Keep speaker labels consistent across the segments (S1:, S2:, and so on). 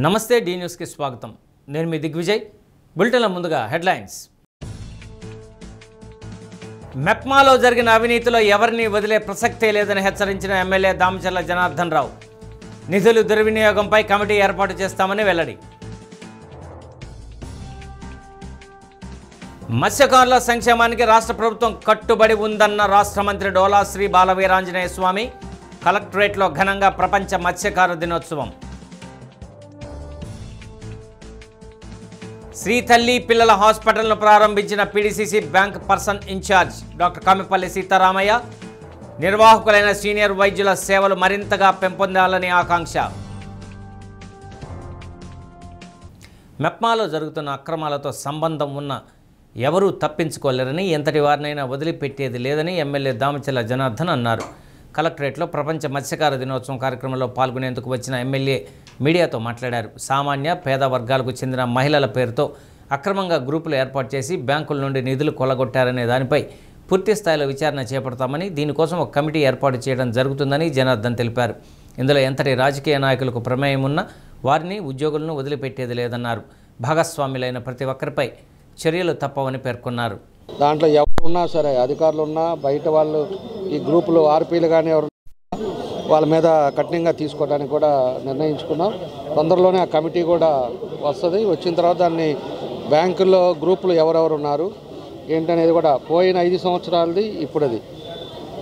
S1: నమస్తే డి న్యూస్కి స్వాగతం. నేను మీ దిగ్విజయ్. బులెటిన్ల ముందుగా హెడ్లైన్స్. మెప్మాలో జరిగిన అవినీతిలో ఎవరిని వదిలే ప్రసక్తే లేదని హెచ్చరించిన ఎమ్మెల్యే దామచర్ల జనార్దన్ రావు. నిధులు దుర్వినియోగంపై కమిటీ ఏర్పాటు చేస్తామని వెల్లడి. మత్స్యకారుల సంక్షేమానికి రాష్ట్ర ప్రభుత్వం కట్టుబడి ఉందన్న రాష్ట్ర మంత్రి డోలా శ్రీ బాలవీరాంజనేయ స్వామి. కలెక్టరేట్లో ఘనంగా ప్రపంచ మత్స్యకార దినోత్సవం. శ్రీ తల్లి పిల్లల హాస్పిటల్ను ప్రారంభించిన PDCC bank person in-charge doctor Kamipalli Seetharamaiah. నిర్వాహకులైన సీనియర్ వైద్యుల సేవలు మరింతగా పెంపొందాలని ఆకాంక్ష. మెప్మాలో జరుగుతున్న అక్రమాలతో సంబంధం ఉన్న ఎవరూ తప్పించుకోలేరని, ఎంతటి వారినైనా వదిలిపెట్టేది లేదని ఎమ్మెల్యే దామచర్ల జనార్దన్ అన్నారు. కలెక్టరేట్లో ప్రపంచ మత్స్యకార దినోత్సవం కార్యక్రమంలో పాల్గొనేందుకు వచ్చిన ఎమ్మెల్యే మీడియాతో మాట్లాడారు. సామాన్య పేద వర్గాలకు చెందిన మహిళల పేరుతో అక్రమంగా గ్రూపులు ఏర్పాటు చేసి బ్యాంకుల నుండి నిధులు కొల్లగొట్టారనే దానిపై పూర్తి స్థాయిలో విచారణ చేపడతామని, దీనికోసం ఒక కమిటీ ఏర్పాటు చేయడం జరుగుతుందని జనార్దన్ తెలిపారు. ఇందులో ఎంతటి రాజకీయ నాయకులకు ప్రమేయం ఉన్నా వారిని, ఉద్యోగులను వదిలిపెట్టేది లేదన్నారు. భాగస్వాములైన ప్రతి ఒక్కరిపై చర్యలు తప్పవని పేర్కొన్నారు.
S2: దాంట్లో ఎవరున్నా సరే, అధికారులు ఉన్నా, బయట వాళ్ళు, ఈ గ్రూపులు ఆర్పీలు కానీ ఎవరు వాళ్ళ మీద కఠినంగా తీసుకోవడానికి కూడా నిర్ణయించుకున్నాం. తొందరలోనే ఆ కమిటీ కూడా వస్తుంది. వచ్చిన తర్వాత దాన్ని బ్యాంకుల్లో గ్రూపులు ఎవరెవరు ఉన్నారు ఏంటనేది కూడా పోయిన 5 సంవత్సరాలది ఇప్పుడుది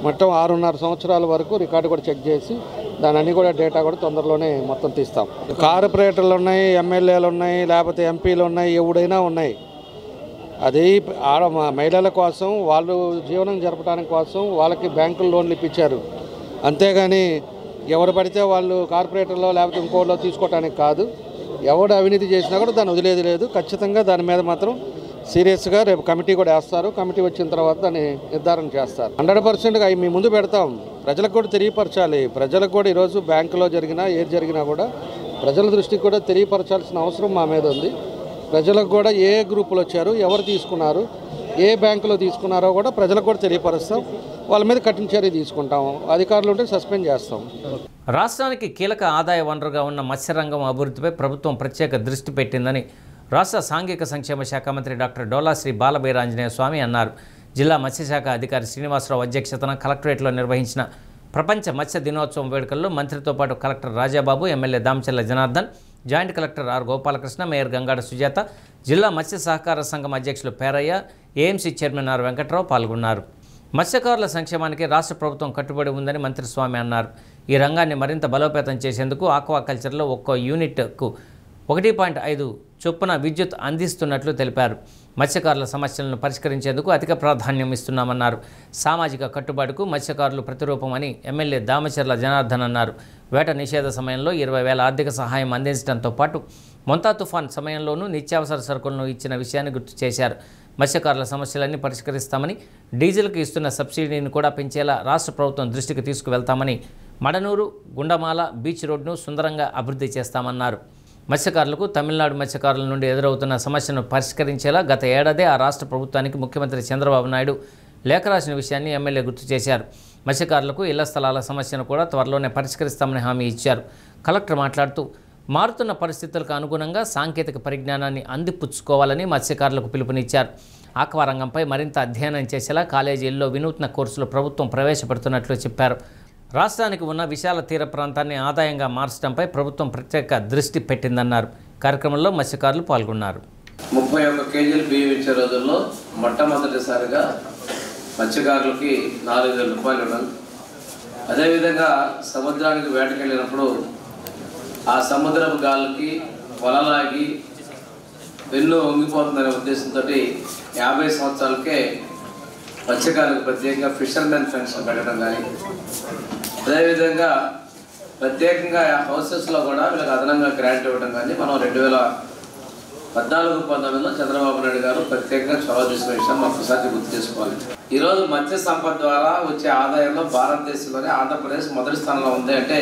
S2: మొత్తం 6.5 సంవత్సరాల వరకు రికార్డు కూడా చెక్ చేసి దాని అన్ని కూడా డేటా కూడా తొందరలోనే మొత్తం తీస్తాం. కార్పొరేటర్లు ఉన్నాయి, ఎమ్మెల్యేలు ఉన్నాయి, లేకపోతే ఎంపీలు ఉన్నాయి, ఎవడైనా ఉన్నాయి. అది మహిళల కోసం, వాళ్ళు జీవనం జరపడానికి కోసం వాళ్ళకి బ్యాంకులు లోన్లు ఇప్పించారు. అంతేగాని ఎవరు పడితే వాళ్ళు కార్పొరేటర్లో లేకపోతే ఇంకోలో తీసుకోవడానికి కాదు. ఎవడు అవినీతి చేసినా కూడా దాన్ని వదిలేది లేదు. ఖచ్చితంగా దాని మీద మాత్రం సీరియస్గా రేపు కమిటీ కూడా వేస్తారు. కమిటీ వచ్చిన తర్వాత దాన్ని నిర్ధారణ చేస్తారు. 100% అవి మీ ముందు పెడతాం. ప్రజలకు కూడా తెలియపరచాలి. ప్రజలకు కూడా ఈరోజు బ్యాంకులో జరిగినా ఏది జరిగినా కూడా ప్రజల దృష్టికి కూడా తెలియపరచాల్సిన అవసరం మా మీద ఉంది. ప్రజలకు కూడా ఏ గ్రూపులు వచ్చారు, ఎవరు తీసుకున్నారు, ఏ బ్యాంకులో తీసుకున్నారో కూడా ప్రజలకు కూడా తెలియపరుస్తాం. వాళ్ళ మీద కఠిన చర్య తీసుకుంటాం. అధికారులు ఉంటే సస్పెండ్ చేస్తాం.
S1: రాష్ట్రానికి కీలక ఆదాయ వనరుగా ఉన్న మత్స్యరంగం అభివృద్ధిపై ప్రభుత్వం ప్రత్యేక దృష్టి పెట్టిందని రాష్ట్ర సాంఘిక సంక్షేమ శాఖ మంత్రి డాక్టర్ డోలా శ్రీ బాలవీరాంజనేయ స్వామి అన్నారు. జిల్లా మత్స్యశాఖ అధికారి శ్రీనివాసరావు అధ్యక్షతన కలెక్టరేట్లో నిర్వహించిన ప్రపంచ మత్స్య దినోత్సవం వేడుకల్లో మంత్రితో పాటు collector Rajababu, MLA Damacharla Janardhan, joint collector R Gopalakrishna, mayor Gangada Sujatha, జిల్లా మత్స్య సహకార సంఘం అధ్యక్షులు Perayya, AMC chairman R Venkatrao పాల్గొన్నారు. మత్స్యకారుల సంక్షేమానికి రాష్ట్ర ప్రభుత్వం కట్టుబడి ఉందని మంత్రి స్వామి అన్నారు. ఈ రంగాన్ని మరింత బలోపేతం చేసేందుకు ఆక్వాకల్చర్లో ఒక్కో యూనిట్కు 1.5 చొప్పున విద్యుత్ అందిస్తున్నట్లు తెలిపారు. మత్స్యకారుల సమస్యలను పరిష్కరించేందుకు అధిక ప్రాధాన్యం ఇస్తున్నామన్నారు. సామాజిక కట్టుబాటుకు మత్స్యకారులు ప్రతిరూపం అని ఎమ్మెల్యే దామచర్ల జనార్దన్ అన్నారు. వేట నిషేధ సమయంలో 20,000 ఆర్థిక సహాయం అందించడంతో పాటు మొంతా తుఫాన్ సమయంలోనూ నిత్యావసర సరుకులను ఇచ్చిన విషయాన్ని గుర్తు చేశారు. మత్స్యకారుల సమస్యలన్నీ పరిష్కరిస్తామని, డీజిల్కు ఇస్తున్న సబ్సిడీని కూడా పెంచేలా రాష్ట్ర ప్రభుత్వం దృష్టికి తీసుకువెళ్తామని, మడనూరు, గుండమాల బీచ్ రోడ్ను సుందరంగా అభివృద్ధి చేస్తామన్నారు. మత్స్యకారులకు తమిళనాడు మత్స్యకారుల నుండి ఎదురవుతున్న సమస్యను పరిష్కరించేలా గత ఏడాదే ఆ రాష్ట్ర ప్రభుత్వానికి ముఖ్యమంత్రి చంద్రబాబు నాయుడు లేఖ రాసిన విషయాన్ని ఎమ్మెల్యే గుర్తు చేశారు. మత్స్యకారులకు ఇళ్ల స్థలాల సమస్యను కూడా త్వరలోనే పరిష్కరిస్తామని హామీ ఇచ్చారు. కలెక్టర్ మాట్లాడుతూ మారుతున్న పరిస్థితులకు అనుగుణంగా సాంకేతిక పరిజ్ఞానాన్ని అందిపుచ్చుకోవాలని మత్స్యకారులకు పిలుపునిచ్చారు. ఆక్వా రంగంపై మరింత అధ్యయనం చేసేలా కాలేజీల్లో వినూత్న కోర్సులు ప్రభుత్వం ప్రవేశపెడుతున్నట్లు చెప్పారు. రాష్ట్రానికి ఉన్న విశాల తీర ప్రాంతాన్ని ఆదాయంగా మార్చడంపై ప్రభుత్వం ప్రత్యేక దృష్టి పెట్టిందన్నారు. కార్యక్రమంలో మత్స్యకారులు పాల్గొన్నారు.
S3: 31 కేజీలు బియ్యం ఇచ్చే రోజుల్లో మొట్టమొదటిసారిగా మత్స్యకారులకి 4,000 రూపాయలు ఇవ్వడం, అదేవిధంగా సముద్రానికి వేటకెళ్ళినప్పుడు ఆ సముద్రపు గాలికి వలలాగి వెన్ను వంగిపోతుందనే ఉద్దేశంతో 50 సంవత్సరాలకే మత్స్యకారులకు ప్రత్యేకంగా ఫిషర్మెన్ పెన్షన్ పెట్టడం కానీ, అదేవిధంగా ప్రత్యేకంగా హౌసెస్లో కూడా వీళ్ళకి అదనంగా గ్రాంట్ ఇవ్వడం కానీ మనం 2014-19లో చంద్రబాబు నాయుడు గారు ప్రత్యేకంగా చొరవ తీసుకునే విషయాన్ని ఒక్కసారి గుర్తు చేసుకోవాలి. ఈరోజు మత్స్య సంపద ద్వారా వచ్చే ఆదాయంలో భారతదేశంలోనే ఆంధ్రప్రదేశ్ మొదటి స్థానంలో ఉంది. అంటే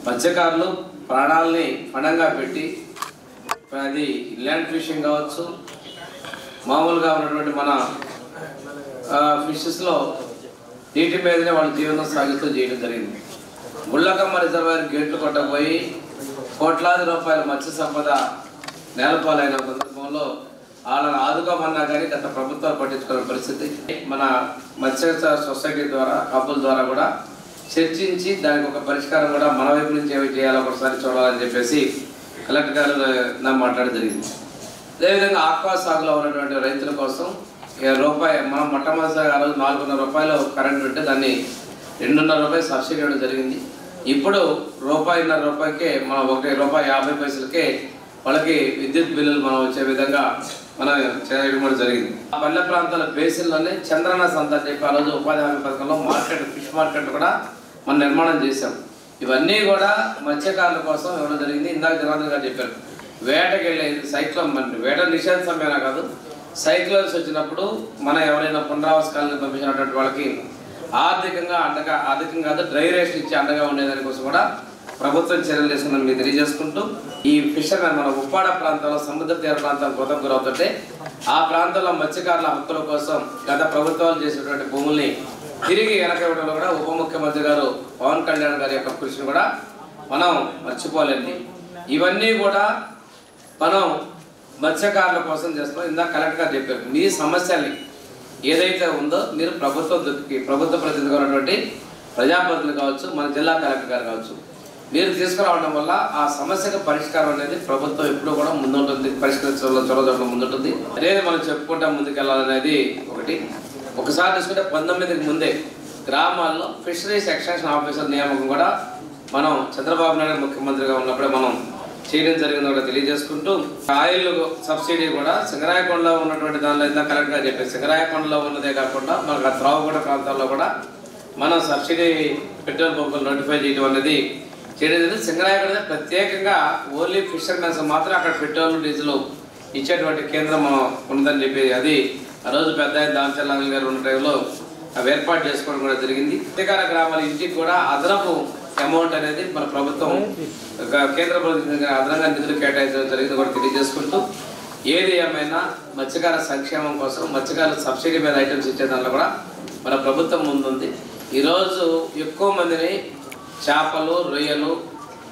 S3: మత్స్యకారులు ప్రాణాలని పణంగా పెట్టి, అది ల్యాండ్ ఫిషింగ్ కావచ్చు, మామూలుగా ఉన్నటువంటి మన ఫిషెస్లో నీటి మీదనే వాళ్ళ జీవనం సాగిస్తూ చేయడం జరిగింది. గుళ్ళకమ్మ రిజర్వాయర్ గేట్లు కొట్టబోయి కోట్లాది రూపాయల మత్స్య సంపద నేలపాలైన సందర్భంలో వాళ్ళని ఆదుకోమన్నా కానీ గత ప్రభుత్వాలు పట్టించుకునే పరిస్థితి. మన మత్స్య సొసైటీ ద్వారా కప్పుల ద్వారా కూడా చర్చించి దానికి ఒక పరిష్కారం కూడా మన వైపు నుంచి ఏమి చేయాలో ఒకసారి చూడాలని చెప్పేసి కలెక్టర్ గారు నా మాట్లాడడం జరిగింది. అదేవిధంగా ఆక్వా సాగులో ఉన్నటువంటి రైతుల కోసం రూపాయి మనం మొట్టమొదటిసారి ఆ రోజు 4.5 రూపాయలు కరెంట్ ఉంటే దాన్ని 2.5 రూపాయలు సబ్సిడీ ఇవ్వడం జరిగింది. ఇప్పుడు రూపాయికే మనం ₹1.50కే వాళ్ళకి విద్యుత్ బిల్లులు మనం వచ్చే విధంగా మనం చేయడం కూడా జరిగింది. ఆ పల్లె ప్రాంతాల బేసిన్లోనే చంద్రన్న సంత అని చెప్పి ఆ రోజు ఉపాధి హామీ పథకంలో ఫిష్ మార్కెట్ కూడా మనం నిర్మాణం చేశాం. ఇవన్నీ కూడా మత్స్యకారుల కోసం ఇవ్వడం జరిగింది. ఇందాక జనార్దన్ గారు చెప్పారు, వేటకి వెళ్ళేది సైక్లోన్, వేట నిషేధ సమయంలో కాదు, సైక్లోన్స్ వచ్చినప్పుడు మనం ఎవరైనా పునరావాస కాలనీ పంపించినటువంటి వాళ్ళకి ఆర్థికంగా డ్రై రేషన్ ఇచ్చి అండగా ఉండేదానికోసం కూడా ప్రభుత్వం చర్యలు తీసుకుందని మీరు తెలియజేసుకుంటూ, ఈ ఫిషర్మెన్ మన ఉప్పాడ ప్రాంతంలో సముద్ర తీర ప్రాంతం కొత్తకు గురవుతుంటే ఆ ప్రాంతంలో మత్స్యకారుల హక్కుల కోసం గత ప్రభుత్వాలు చేసినటువంటి భూముల్ని తిరిగి వెనకవడంలో కూడా ఉప ముఖ్యమంత్రి గారు పవన్ కళ్యాణ్ గారి యొక్క కృషిని కూడా మనం మర్చిపోలేండి. ఇవన్నీ కూడా మనం మత్స్యకారుల కోసం చేస్తాం. ఇందాక కలెక్టర్ గారు చెప్పారు, మీ సమస్యల్ని ఏదైతే ఉందో మీరు ప్రభుత్వ ప్రతినిధిగా ఉన్నటువంటి ప్రజాప్రతినిధులు కావచ్చు, మన జిల్లా కలెక్టర్ గారు కావచ్చు, మీరు తీసుకురావడం వల్ల ఆ సమస్యకు పరిష్కారం అనేది ప్రభుత్వం ఎప్పుడూ కూడా ముందుంటుంది, పరిష్కరించడంలో చొరవ ముందుంటుంది అనేది మనం చెప్పుకుంటా ముందుకెళ్ళాలనేది ఒకటి. ఒకసారి చూసుకుంటే 19కి ముందే గ్రామాల్లో ఫిషరీస్ ఎక్స్టెన్షన్ ఆఫీసర్ నియామకం కూడా మనం చంద్రబాబు నాయుడు ముఖ్యమంత్రిగా ఉన్నప్పుడే మనం చేయడం జరిగింది కూడా తెలియజేసుకుంటూ, ఆయిల్ సబ్సిడీ కూడా సింగరాయకొండలో ఉన్నటువంటి దానిలో ఇంత కరెక్ట్గా చెప్పేసి సింగరాయకొండలో ఉన్నదే కాకుండా మనకు ఆ త్రావుగూడ ప్రాంతాల్లో కూడా మనం సబ్సిడీ పెట్రోల్ పంపులు నోటిఫై చేయడం అనేది చేయడం జరిగింది. సింగరాయకొండ ప్రత్యేకంగా ఓన్లీ ఫిషర్మెన్స్ మాత్రం అక్కడ పెట్రోల్ డీజిల్ ఇచ్చేటువంటి కేంద్రం ఉందని చెప్పి అది ఆ రోజు పెద్ద దామచర్ల గారు ఉన్న టైంలో అవి ఏర్పాటు చేసుకోవడం కూడా జరిగింది. మత్స్యకార గ్రామాల ఇంటికి కూడా అదనపు అమౌంట్ అనేది మన ప్రభుత్వం కేంద్ర ప్రభుత్వం అదనంగా నిధులు కేటాయించడం జరిగింది కూడా తెలియజేసుకుంటూ, ఏది ఏమైనా మత్స్యకార సంక్షేమం కోసం మత్స్యకారుల సబ్సిడీ మీద ఐటమ్స్ ఇచ్చే దాంట్లో కూడా మన ప్రభుత్వం ముందుంది. ఈరోజు ఎక్కువ మందిని చేపలు, రొయ్యలు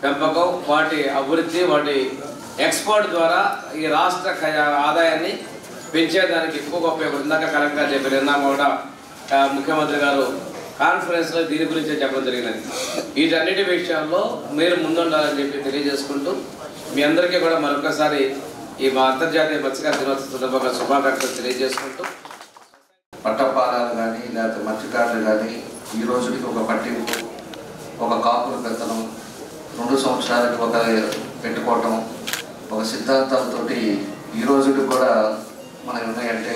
S3: పెంపకం, వాటి అభివృద్ధి, వాటి ఎక్స్పోర్ట్ ద్వారా ఈ రాష్ట్ర ఆదాయాన్ని పెంచేదానికి ఎక్కువగా ఉపయోగపడుతుంది. ఇందాక కలెక్టర్ గారు చెప్పారు, నిన్న కూడా ముఖ్యమంత్రి గారు కాన్ఫరెన్స్లో దీని గురించే చెప్పడం జరిగినది. వీటన్నిటి విషయంలో మీరు ముందుండాలని చెప్పి తెలియజేసుకుంటూ, మీ అందరికీ కూడా మరొకసారి ఈ అంతర్జాతీయ మత్స్యకార దినోత్సవ సందర్భంగా శుభాకాంక్షలు తెలియజేసుకుంటూ,
S2: పట్టపాలాలు కానీ లేకపోతే మత్స్యకారులు కానీ ఈ రోజుకి ఒక పట్టింపు, ఒక కాపుల పెత్తనం, 2 సంవత్సరాలకి ఒక పెట్టుకోవటం, ఒక సిద్ధాంతాలతోటి ఈ రోజుకి కూడా మనకి ఉన్నాయంటే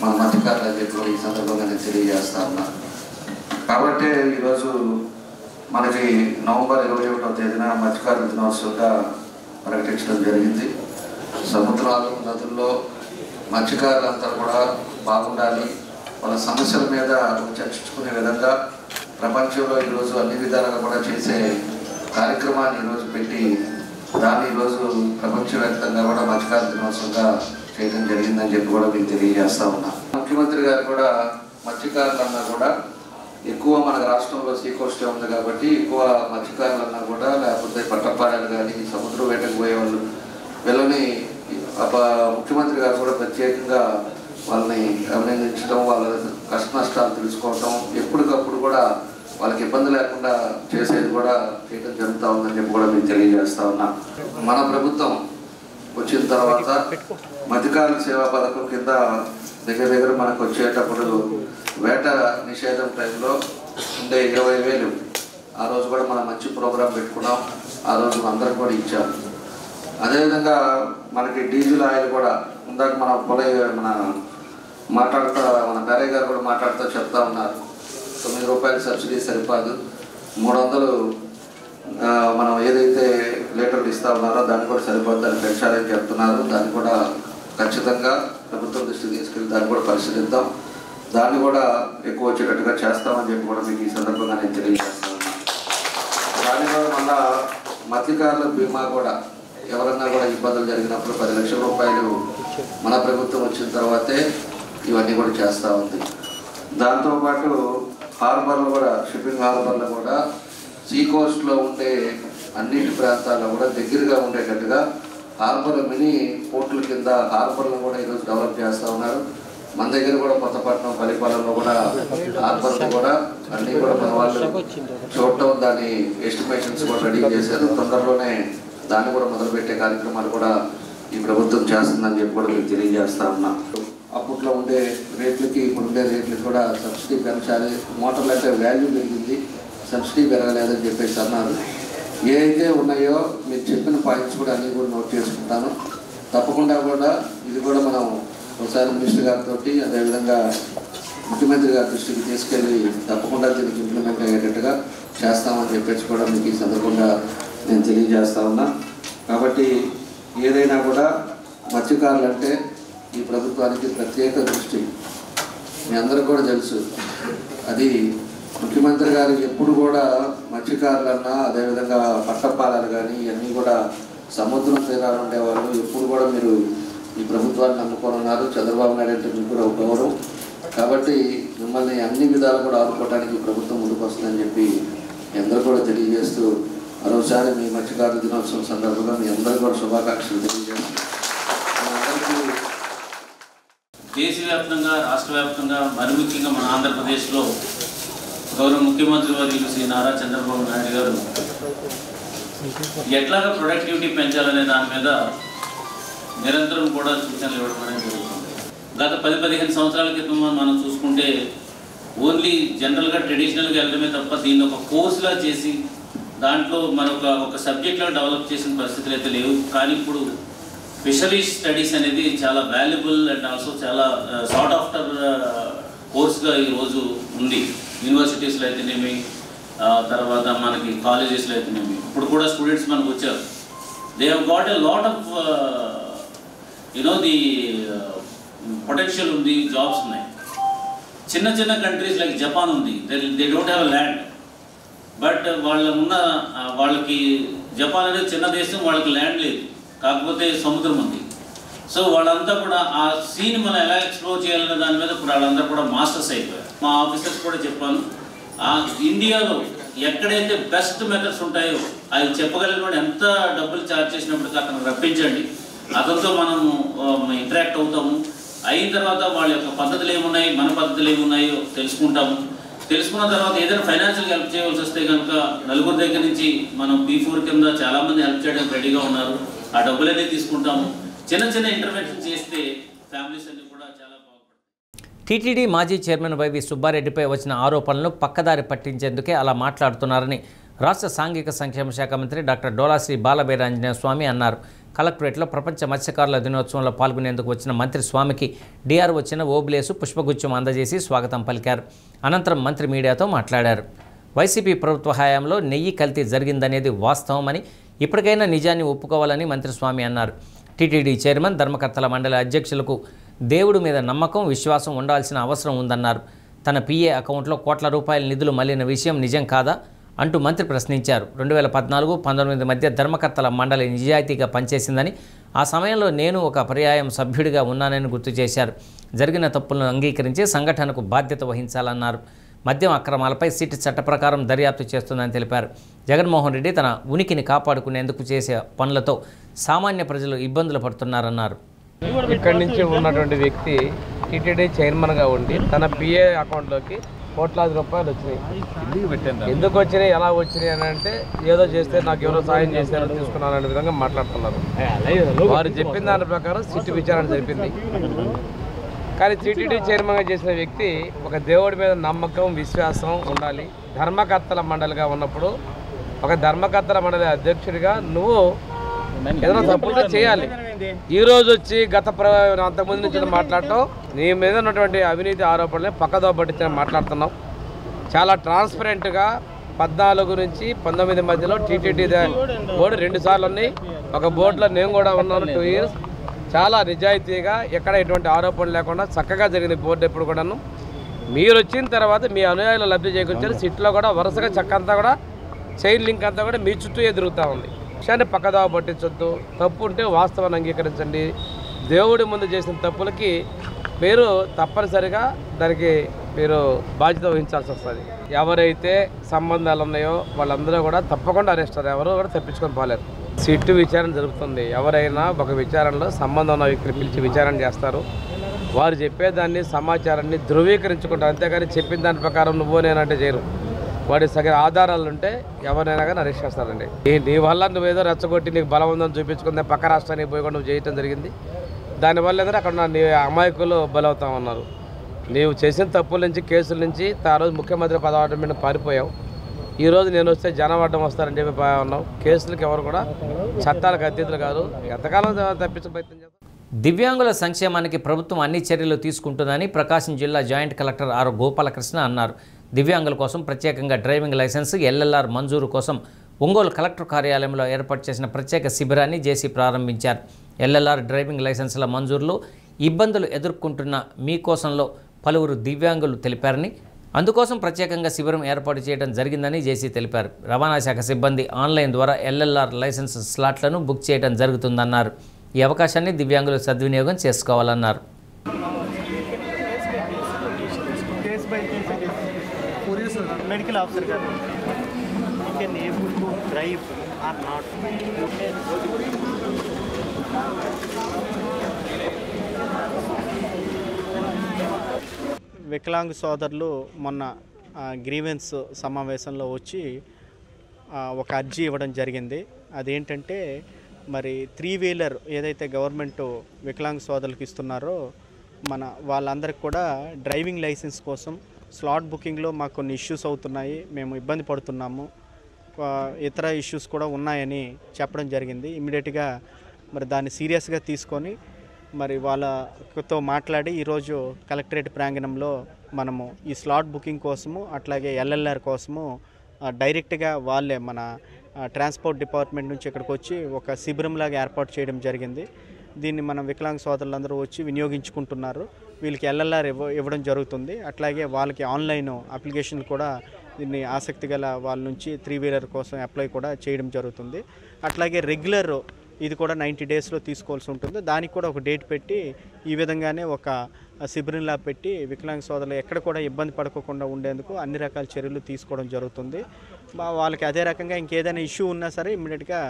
S2: మన మత్స్యకారులు అని చెప్పి ఈ సందర్భంగా నేను తెలియజేస్తా ఉన్నా. కాబట్టి ఈరోజు మనకి నవంబర్ 21వ తేదీన మత్స్యకారుల దినోత్సవంగా ప్రకటించడం జరిగింది. సముద్రాలు, నదుల్లో మత్స్యకారులంతా కూడా బాగుండాలి, వాళ్ళ సమస్యల మీద చర్చించుకునే విధంగా ప్రపంచంలో ఈరోజు అన్ని విధాలుగా కూడా చేసే కార్యక్రమాన్ని ఈరోజు పెట్టి దాన్ని ఈరోజు ప్రపంచవ్యాప్తంగా కూడా మత్స్యకారుల దినోత్సవంగా చేయడం జరిగిందని చెప్పి కూడా మీకు తెలియజేస్తా ఉన్నా. ముఖ్యమంత్రి గారు కూడా మత్స్యకారులన్నా కూడా ఎక్కువ మన రాష్ట్రంలో సీకోస్టే ఉంది కాబట్టి ఎక్కువ మత్స్యకారులన్నా కూడా లేకపోతే పట్టపారాలు కానీ సముద్రం వేటకు పోయేవాళ్ళు వీళ్ళని ముఖ్యమంత్రి గారు కూడా ప్రత్యేకంగా వాళ్ళని అభినందించడం, వాళ్ళ కష్ట నష్టాలు తెలుసుకోవటం, ఎప్పటికప్పుడు కూడా వాళ్ళకి ఇబ్బంది లేకుండా చేసేది కూడా చేయడం జరుగుతూ ఉందని చెప్పి కూడా మీకు తెలియజేస్తా ఉన్నా. మన ప్రభుత్వం వచ్చిన తర్వాత మత్స్యకారుల సేవా పథకం కింద దగ్గర మనకు వచ్చేటప్పుడు వేట నిషేధం టైంలో ఉండే 20,000 ఆ రోజు కూడా మనం మంచి ప్రోగ్రాం పెట్టుకున్నాం. ఆ రోజు అందరికి కూడా ఇచ్చాం. అదేవిధంగా మనకి డీజిల్ ఆయిల్ కూడా ఇందాక మన పేరయ్య గారు కూడా మాట్లాడుతూ చెప్తా ఉన్నారు, 9 రూపాయల సబ్సిడీ సరిపోదు, 300 మనం ఏదైతే లీటర్లు ఇస్తా ఉన్నారో దాన్ని కూడా సరిపోదు, దాన్ని పెంచాలని చెప్తున్నారు. దాన్ని కూడా ఖచ్చితంగా ప్రభుత్వం దృష్టికి తీసుకెళ్ళి దాన్ని కూడా పరిశీలిద్దాం, దాన్ని కూడా ఎక్కువ వచ్చేటట్టుగా చేస్తామని చెప్పి కూడా మీకు ఈ సందర్భంగా నేను తెలియజేస్తా ఉన్నాను. దాని కూడా మళ్ళా మత్స్యకారుల బీమా కూడా ఎవరన్నా కూడా ఇబ్బందులు జరిగినప్పుడు 10 లక్షల రూపాయలు మన ప్రభుత్వం వచ్చిన తర్వాతే ఇవన్నీ కూడా చేస్తూ ఉంది. దాంతోపాటు హార్బర్లు కూడా, షిప్పింగ్ హార్బర్లు కూడా సీ కోస్ట్లో ఉండే అన్నిటి ప్రాంతాల్లో కూడా దగ్గరగా ఉండేటట్టుగా హార్బర్ మినీ పోర్టుల కింద హార్బర్లను కూడా ఈరోజు డెవలప్ చేస్తూ ఉన్నారు. మన దగ్గర కూడా కొత్తపట్నం పల్లిపాలెంలో కూడా హార్బర్లు కూడా అన్నీ కూడా మన వాళ్ళు చూడటం, దాని ఎస్టిమేషన్స్ కూడా రెడీ చేశారు. తొందరలోనే దాన్ని కూడా మొదలుపెట్టే కార్యక్రమాలు కూడా ఈ ప్రభుత్వం చేస్తుందని చెప్పి కూడా మీకు తెలియజేస్తా ఉన్నా. అప్పట్లో ఉండే రేట్లకి ఇప్పుడు ఉండే రేట్లకి కూడా సబ్సిడీ పెంచాలి, మోటార్లు అంటే వాల్యూ పెరిగింది, సబ్సిడీ పెరగలేదని చెప్పేసి అన్నారు. ఏ అయితే ఉన్నాయో మీరు చెప్పిన పాయింట్స్ కూడా అన్నీ కూడా నోట్ చేసుకుంటాను. తప్పకుండా కూడా ఇది కూడా మనం ఒకసారి మినిస్టర్ గారితో అదేవిధంగా ముఖ్యమంత్రి గారి దృష్టికి తీసుకెళ్ళి తప్పకుండా దీనికి ఇంప్లిమెంట్ అయ్యేటట్టుగా చేస్తామని చెప్పేసి కూడా మీకు ఈ సందర్భంగా నేను తెలియజేస్తా ఉన్నా. కాబట్టి ఏదైనా కూడా మత్స్యకారులు అంటే ఈ ప్రభుత్వానికి ప్రత్యేక దృష్టి మీ అందరికి కూడా తెలుసు. అది ముఖ్యమంత్రి గారు ఎప్పుడు కూడా మత్స్యకారులన్నా అదేవిధంగా పట్టపాలాలు కానీ ఇవన్నీ కూడా సముద్రం తీరాలు ఉండేవాళ్ళు. ఎప్పుడు కూడా మీరు ఈ ప్రభుత్వాన్ని నమ్ముకొని ఉన్నారు. చంద్రబాబు నాయుడు అంటే మీకు కూడా ఒక గౌరవం. కాబట్టి మిమ్మల్ని అన్ని విధాలు కూడా ఆదుకోవడానికి ప్రభుత్వం ముందుకు వస్తుందని చెప్పి మీ అందరూ కూడా తెలియజేస్తూ మరోసారి మీ మత్స్యకారుల దినోత్సవం సందర్భంగా మీ అందరూ కూడా శుభాకాంక్షలు తెలియజేస్తున్నాను.
S4: దేశవ్యాప్తంగా రాష్ట్ర వ్యాప్తంగా మరి ముఖ్యంగా మన ఆంధ్రప్రదేశ్లో గౌరవ ముఖ్యమంత్రి వర్యులు శ్రీ నారా చంద్రబాబు నాయుడు గారు ఎట్లాగా ప్రొడక్టివిటీ పెంచాలనే దాని మీద నిరంతరం కూడా సూచనలు ఇవ్వడం అనేది జరుగుతుంది. గత 10-15 సంవత్సరాల క్రితం మనం చూసుకుంటే ఓన్లీ జనరల్గా ట్రెడిషనల్గా వెళ్ళడమే తప్ప దీన్ని ఒక కోర్సులా చేసి దాంట్లో ఒక సబ్జెక్ట్లా డెవలప్ చేసిన పరిస్థితులు అయితే లేవు. కానీ ఇప్పుడు ఫిషరీస్ స్టడీస్ అనేది చాలా వాల్యుబుల్ అండ్ ఆల్సో చాలా సార్ట్ ఆఫ్టర్ కోర్స్గా ఈరోజు ఉంది. యూనివర్సిటీస్లో అయితేనేమి, తర్వాత మనకి కాలేజెస్లో అయితేనేమి. ఇప్పుడు కూడా స్టూడెంట్స్ మనకు వచ్చారు. They have got a lot of the potential ఉంది, జాబ్స్ ఉన్నాయి. చిన్న చిన్న కంట్రీస్ లైక్ జపాన్ ఉంది, they don't have a land. But వాళ్ళకి జపాన్ అనేది చిన్న దేశం, వాళ్ళకి ల్యాండ్ లేదు, కాకపోతే సముద్రం ఉంది. సో వాళ్ళంతా కూడా ఆ సీన్ మనం ఎలా ఎక్స్ప్లోర్ చేయాలనే దాని మీద ఇప్పుడు వాళ్ళందరూ కూడా మాస్టర్స్ అయిపోయారు. మా ఆఫీసర్స్ కూడా చెప్పాను, ఇండియాలో ఎక్కడైతే బెస్ట్ మెథడ్స్ ఉంటాయో అవి చెప్పగలిగిన ఎంత డబ్బులు ఛార్జ్ చేసినప్పటికీ అతను రప్పించండి, అతనితో మనము ఇంటరాక్ట్ అవుతాము. అయిన తర్వాత వాళ్ళ యొక్క పద్ధతులు ఏమున్నాయి, మన పద్ధతులు ఏమున్నాయో తెలుసుకుంటాము. తెలుసుకున్న తర్వాత ఏదైనా ఫైనాన్షియల్గా హెల్ప్ చేయవలసి వస్తే కనుక నలుగురు దగ్గర నుంచి మనం P4 కింద చాలామంది హెల్ప్ చేయడానికి రెడీగా ఉన్నారు. ఆ డబ్బులన్నీ తీసుకుంటాము. చిన్న చిన్న ఇంటర్వెన్షన్ చేస్తే ఫ్యామిలీస్ అన్ని కూడా చాలా బాగుపడతాయి.
S1: టీటీడీ మాజీ చైర్మన్ వైవి సుబ్బారెడ్డిపై వచ్చిన ఆరోపణలను పక్కదారి పట్టించేందుకే అలా మాట్లాడుతున్నారని రాష్ట్ర సాంఘిక సంక్షేమ శాఖ మంత్రి డాక్టర్ డోలాశ్రీ బాలబీరాంజనేయ స్వామి అన్నారు. కలెక్టరేట్లో ప్రపంచ మత్స్యకారుల దినోత్సవంలో పాల్గొనేందుకు వచ్చిన మంత్రి స్వామికి డిఆర్ వచ్చిన ఓబులేసు పుష్పగుచ్చం అందజేసి స్వాగతం పలికారు. అనంతరం మంత్రి మీడియాతో మాట్లాడారు. వైసీపీ ప్రభుత్వ హయాంలో నెయ్యి కల్తీ జరిగిందనేది వాస్తవమని, ఇప్పటికైనా నిజాన్ని ఒప్పుకోవాలని మంత్రి స్వామి అన్నారు. టీటీడీ చైర్మన్, ధర్మకర్తల మండలి అధ్యక్షులకు దేవుడి మీద నమ్మకం, విశ్వాసం ఉండాల్సిన అవసరం ఉందన్నారు. తన PA అకౌంట్లో కోట్ల రూపాయల నిధులు మళ్లిన విషయం నిజం కాదా అంటూ మంత్రి ప్రశ్నించారు. 2014-19 మధ్య ధర్మకర్తల మండలి నిజాయితీగా పనిచేసిందని, ఆ సమయంలో నేను ఒక పర్యాయం సభ్యుడిగా ఉన్నానని గుర్తు చేశారు. జరిగిన తప్పులను అంగీకరించి సంఘటనకు బాధ్యత వహించాలన్నారు. మద్యం అక్రమాలపై సిట్ చట్ట ప్రకారం దర్యాప్తు చేస్తుందని తెలిపారు. జగన్మోహన్ రెడ్డి తన ఉనికిని కాపాడుకునేందుకు చేసే పనులతో సామాన్య ప్రజలు ఇబ్బందులు పడుతున్నారన్నారు.
S5: ఇక్కడి నుంచి ఉన్నటువంటి వ్యక్తి టీటీడీ చైర్మన్గా ఉండి తన PA అకౌంట్లోకి కోట్లాది రూపాయలు వచ్చినాయి. ఎందుకు వచ్చినాయి, ఎలా వచ్చినాయి అని అంటే ఏదో చేస్తే నాకు ఎవరో సాయం చేశారో తీసుకున్నారనే విధంగా మాట్లాడుతున్నారు. వారు చెప్పిన దాని ప్రకారం సిట్ విచారణ జరిపింది. కానీ టీటీడీ చైర్మన్గా చేసిన వ్యక్తి ఒక దేవుడి మీద నమ్మకం, విశ్వాసం ఉండాలి. ధర్మకర్తల మండలిగా ఉన్నప్పుడు ఒక ధర్మకర్తల మండలి అధ్యక్షుడిగా నువ్వు ఏదైనా తప్పుగా చేయాలి. ఈరోజు వచ్చి అంతకుముందు నుంచి మాట్లాడటం, నీ మీద ఉన్నటువంటి అవినీతి ఆరోపణలు పక్కదో పట్టించిన మాట్లాడుతున్నాం. చాలా ట్రాన్స్పరెంట్గా 14 నుంచి 19 మధ్యలో టీటీడీ బోర్డు 2 సార్లు ఉన్నాయి. ఒక బోర్డులో నేను కూడా ఉన్నాను 2 years. చాలా నిజాయితీగా ఎక్కడ ఎటువంటి ఆరోపణలు లేకుండా చక్కగా జరిగింది బోర్డు. ఎప్పుడు కూడాను మీరు వచ్చిన తర్వాత మీ అనుయాయులు లబ్ధి చేకూర్చారు. సిట్లో కూడా వరుసగా చక్కంతా కూడా చైన్ లింక్ అంతా కూడా మీ చుట్టూ ఎదురుగుతూ ఉంది. విషయాన్ని పక్కదావ పట్టించొద్దు. తప్పు ఉంటే వాస్తవాన్ని అంగీకరించండి. దేవుడి ముందు చేసిన తప్పులకి మీరు తప్పనిసరిగా దానికి మీరు బాధ్యత వహించాల్సి వస్తుంది. ఎవరైతే సంబంధాలు ఉన్నాయో వాళ్ళందరూ కూడా తప్పకుండా అరెస్ట్ అవుతారు, ఎవరు కూడా తప్పించుకొని పోలేరు. సిట్టు విచారణ జరుగుతుంది. ఎవరైనా ఒక విచారణలో సంబంధం ఉన్న వ్యక్తిని పిలిచి విచారణ చేస్తారు. వారు చెప్పేదాన్ని సమాచారాన్ని ధృవీకరించుకుంటారు, అంతేగాని చెప్పిన దాని ప్రకారం నువ్వు నేనంటే చేయరు. వాడి సగం ఆధారాలు ఉంటే ఎవరైనా కానీ అరెస్ట్ చేస్తారండి. నీ వల్ల నువ్వేదో రెచ్చగొట్టి నీకు బలం ఉందని చూపించుకుందే పక్క రాష్ట్రానికి పోయి కూడా నువ్వు చేయటం జరిగింది. దానివల్ల ఏంటంటే అక్కడ నీ అమాయకులు బలవుతా ఉన్నారు. నీవు చేసిన తప్పుల నుంచి కేసుల నుంచి ఆ రోజు ముఖ్యమంత్రి పదవి మీద పారిపోయావు. ఈరోజు నేను వస్తే జనం అడ్డం వస్తారని చెప్పి ఉన్నావు. కేసులకు ఎవరు కూడా చట్టాలకు అతీతులు కాదు. ఎంతకాలం తప్పించే ప్రయత్నం చేస్తాం.
S1: దివ్యాంగుల సంక్షేమానికి ప్రభుత్వం అన్ని చర్యలు తీసుకుంటుందని ప్రకాశం జిల్లా జాయింట్ కలెక్టర్ ఆర్ గోపాలకృష్ణ అన్నారు. దివ్యాంగుల కోసం ప్రత్యేకంగా డ్రైవింగ్ లైసెన్స్, ఎల్ఎల్ఆర్ మంజూరు కోసం ఒంగోలు కలెక్టర్ కార్యాలయంలో ఏర్పాటు చేసిన ప్రత్యేక శిబిరాన్ని జేసీ ప్రారంభించారు. ఎల్ఎల్ఆర్ డ్రైవింగ్ లైసెన్సుల మంజూరులో ఇబ్బందులు ఎదుర్కొంటున్న మీకోసంలో పలువురు దివ్యాంగులు తెలిపారని, అందుకోసం ప్రత్యేకంగా శిబిరం ఏర్పాటు చేయడం జరిగిందని జేసీ తెలిపారు. రవాణా శాఖ సిబ్బంది ఆన్లైన్ ద్వారా ఎల్ఎల్ఆర్ లైసెన్స్ స్లాట్లను బుక్ చేయడం జరుగుతుందన్నారు. ఈ అవకాశాన్ని దివ్యాంగులు సద్వినియోగం చేసుకోవాలన్నారు.
S6: Medical officer garu you can able to drive or not. వికలాంగ్ సోదరులు మొన్న గ్రీవెన్స్ సమావేశంలో వచ్చి ఒక అర్జీ ఇవ్వడం జరిగింది. అదేంటంటే మరి 3-వీలర్ ఏదైతే గవర్నమెంట్ వికలాంగ్ సోదరులకు ఇస్తున్నారో వాళ్ళందరికీ కూడా డ్రైవింగ్ లైసెన్స్ కోసం స్లాట్ బుకింగ్లో మాకు కొన్ని ఇష్యూస్ అవుతున్నాయి, మేము ఇబ్బంది పడుతున్నాము, ఇతర ఇష్యూస్ కూడా ఉన్నాయని చెప్పడం జరిగింది. ఇమ్మీడియట్గా మరి దాన్ని సీరియస్గా తీసుకొని మరి వాళ్ళతో మాట్లాడి ఈరోజు కలెక్టరేట్ ప్రాంగణంలో మనము ఈ స్లాట్ బుకింగ్ కోసము అట్లాగే ఎల్ఎల్ఆర్ కోసము డైరెక్ట్గా వాళ్ళే మన ట్రాన్స్పోర్ట్ డిపార్ట్మెంట్ నుంచి ఇక్కడికి వచ్చి ఒక శిబిరంలాగా ఏర్పాటు చేయడం జరిగింది. దీన్ని మనం వికలాంగ సోదరులందరూ వచ్చి వినియోగించుకుంటున్నారు. వీళ్ళకి ఎల్ఎల్ఆర్ ఇవ్వడం జరుగుతుంది. అట్లాగే వాళ్ళకి ఆన్లైన్ అప్లికేషన్ కూడా దీన్ని ఆసక్తి గల వాళ్ళ నుంచి 3-వీలర్ కోసం అప్లై కూడా చేయడం జరుగుతుంది. అట్లాగే రెగ్యులర్ ఇది కూడా 90 డేస్లో తీసుకోవాల్సి ఉంటుంది. దానికి కూడా ఒక డేట్ పెట్టి ఈ విధంగానే ఒక శిబిరంలా పెట్టి వికలాంగ సోదరులు ఎక్కడ కూడా ఇబ్బంది పడకుండా ఉండేందుకు అన్ని రకాల చర్యలు తీసుకోవడం జరుగుతుంది. వాళ్ళకి అదే రకంగా ఇంకేదైనా ఇష్యూ ఉన్నా సరే ఇమ్మీడియట్గా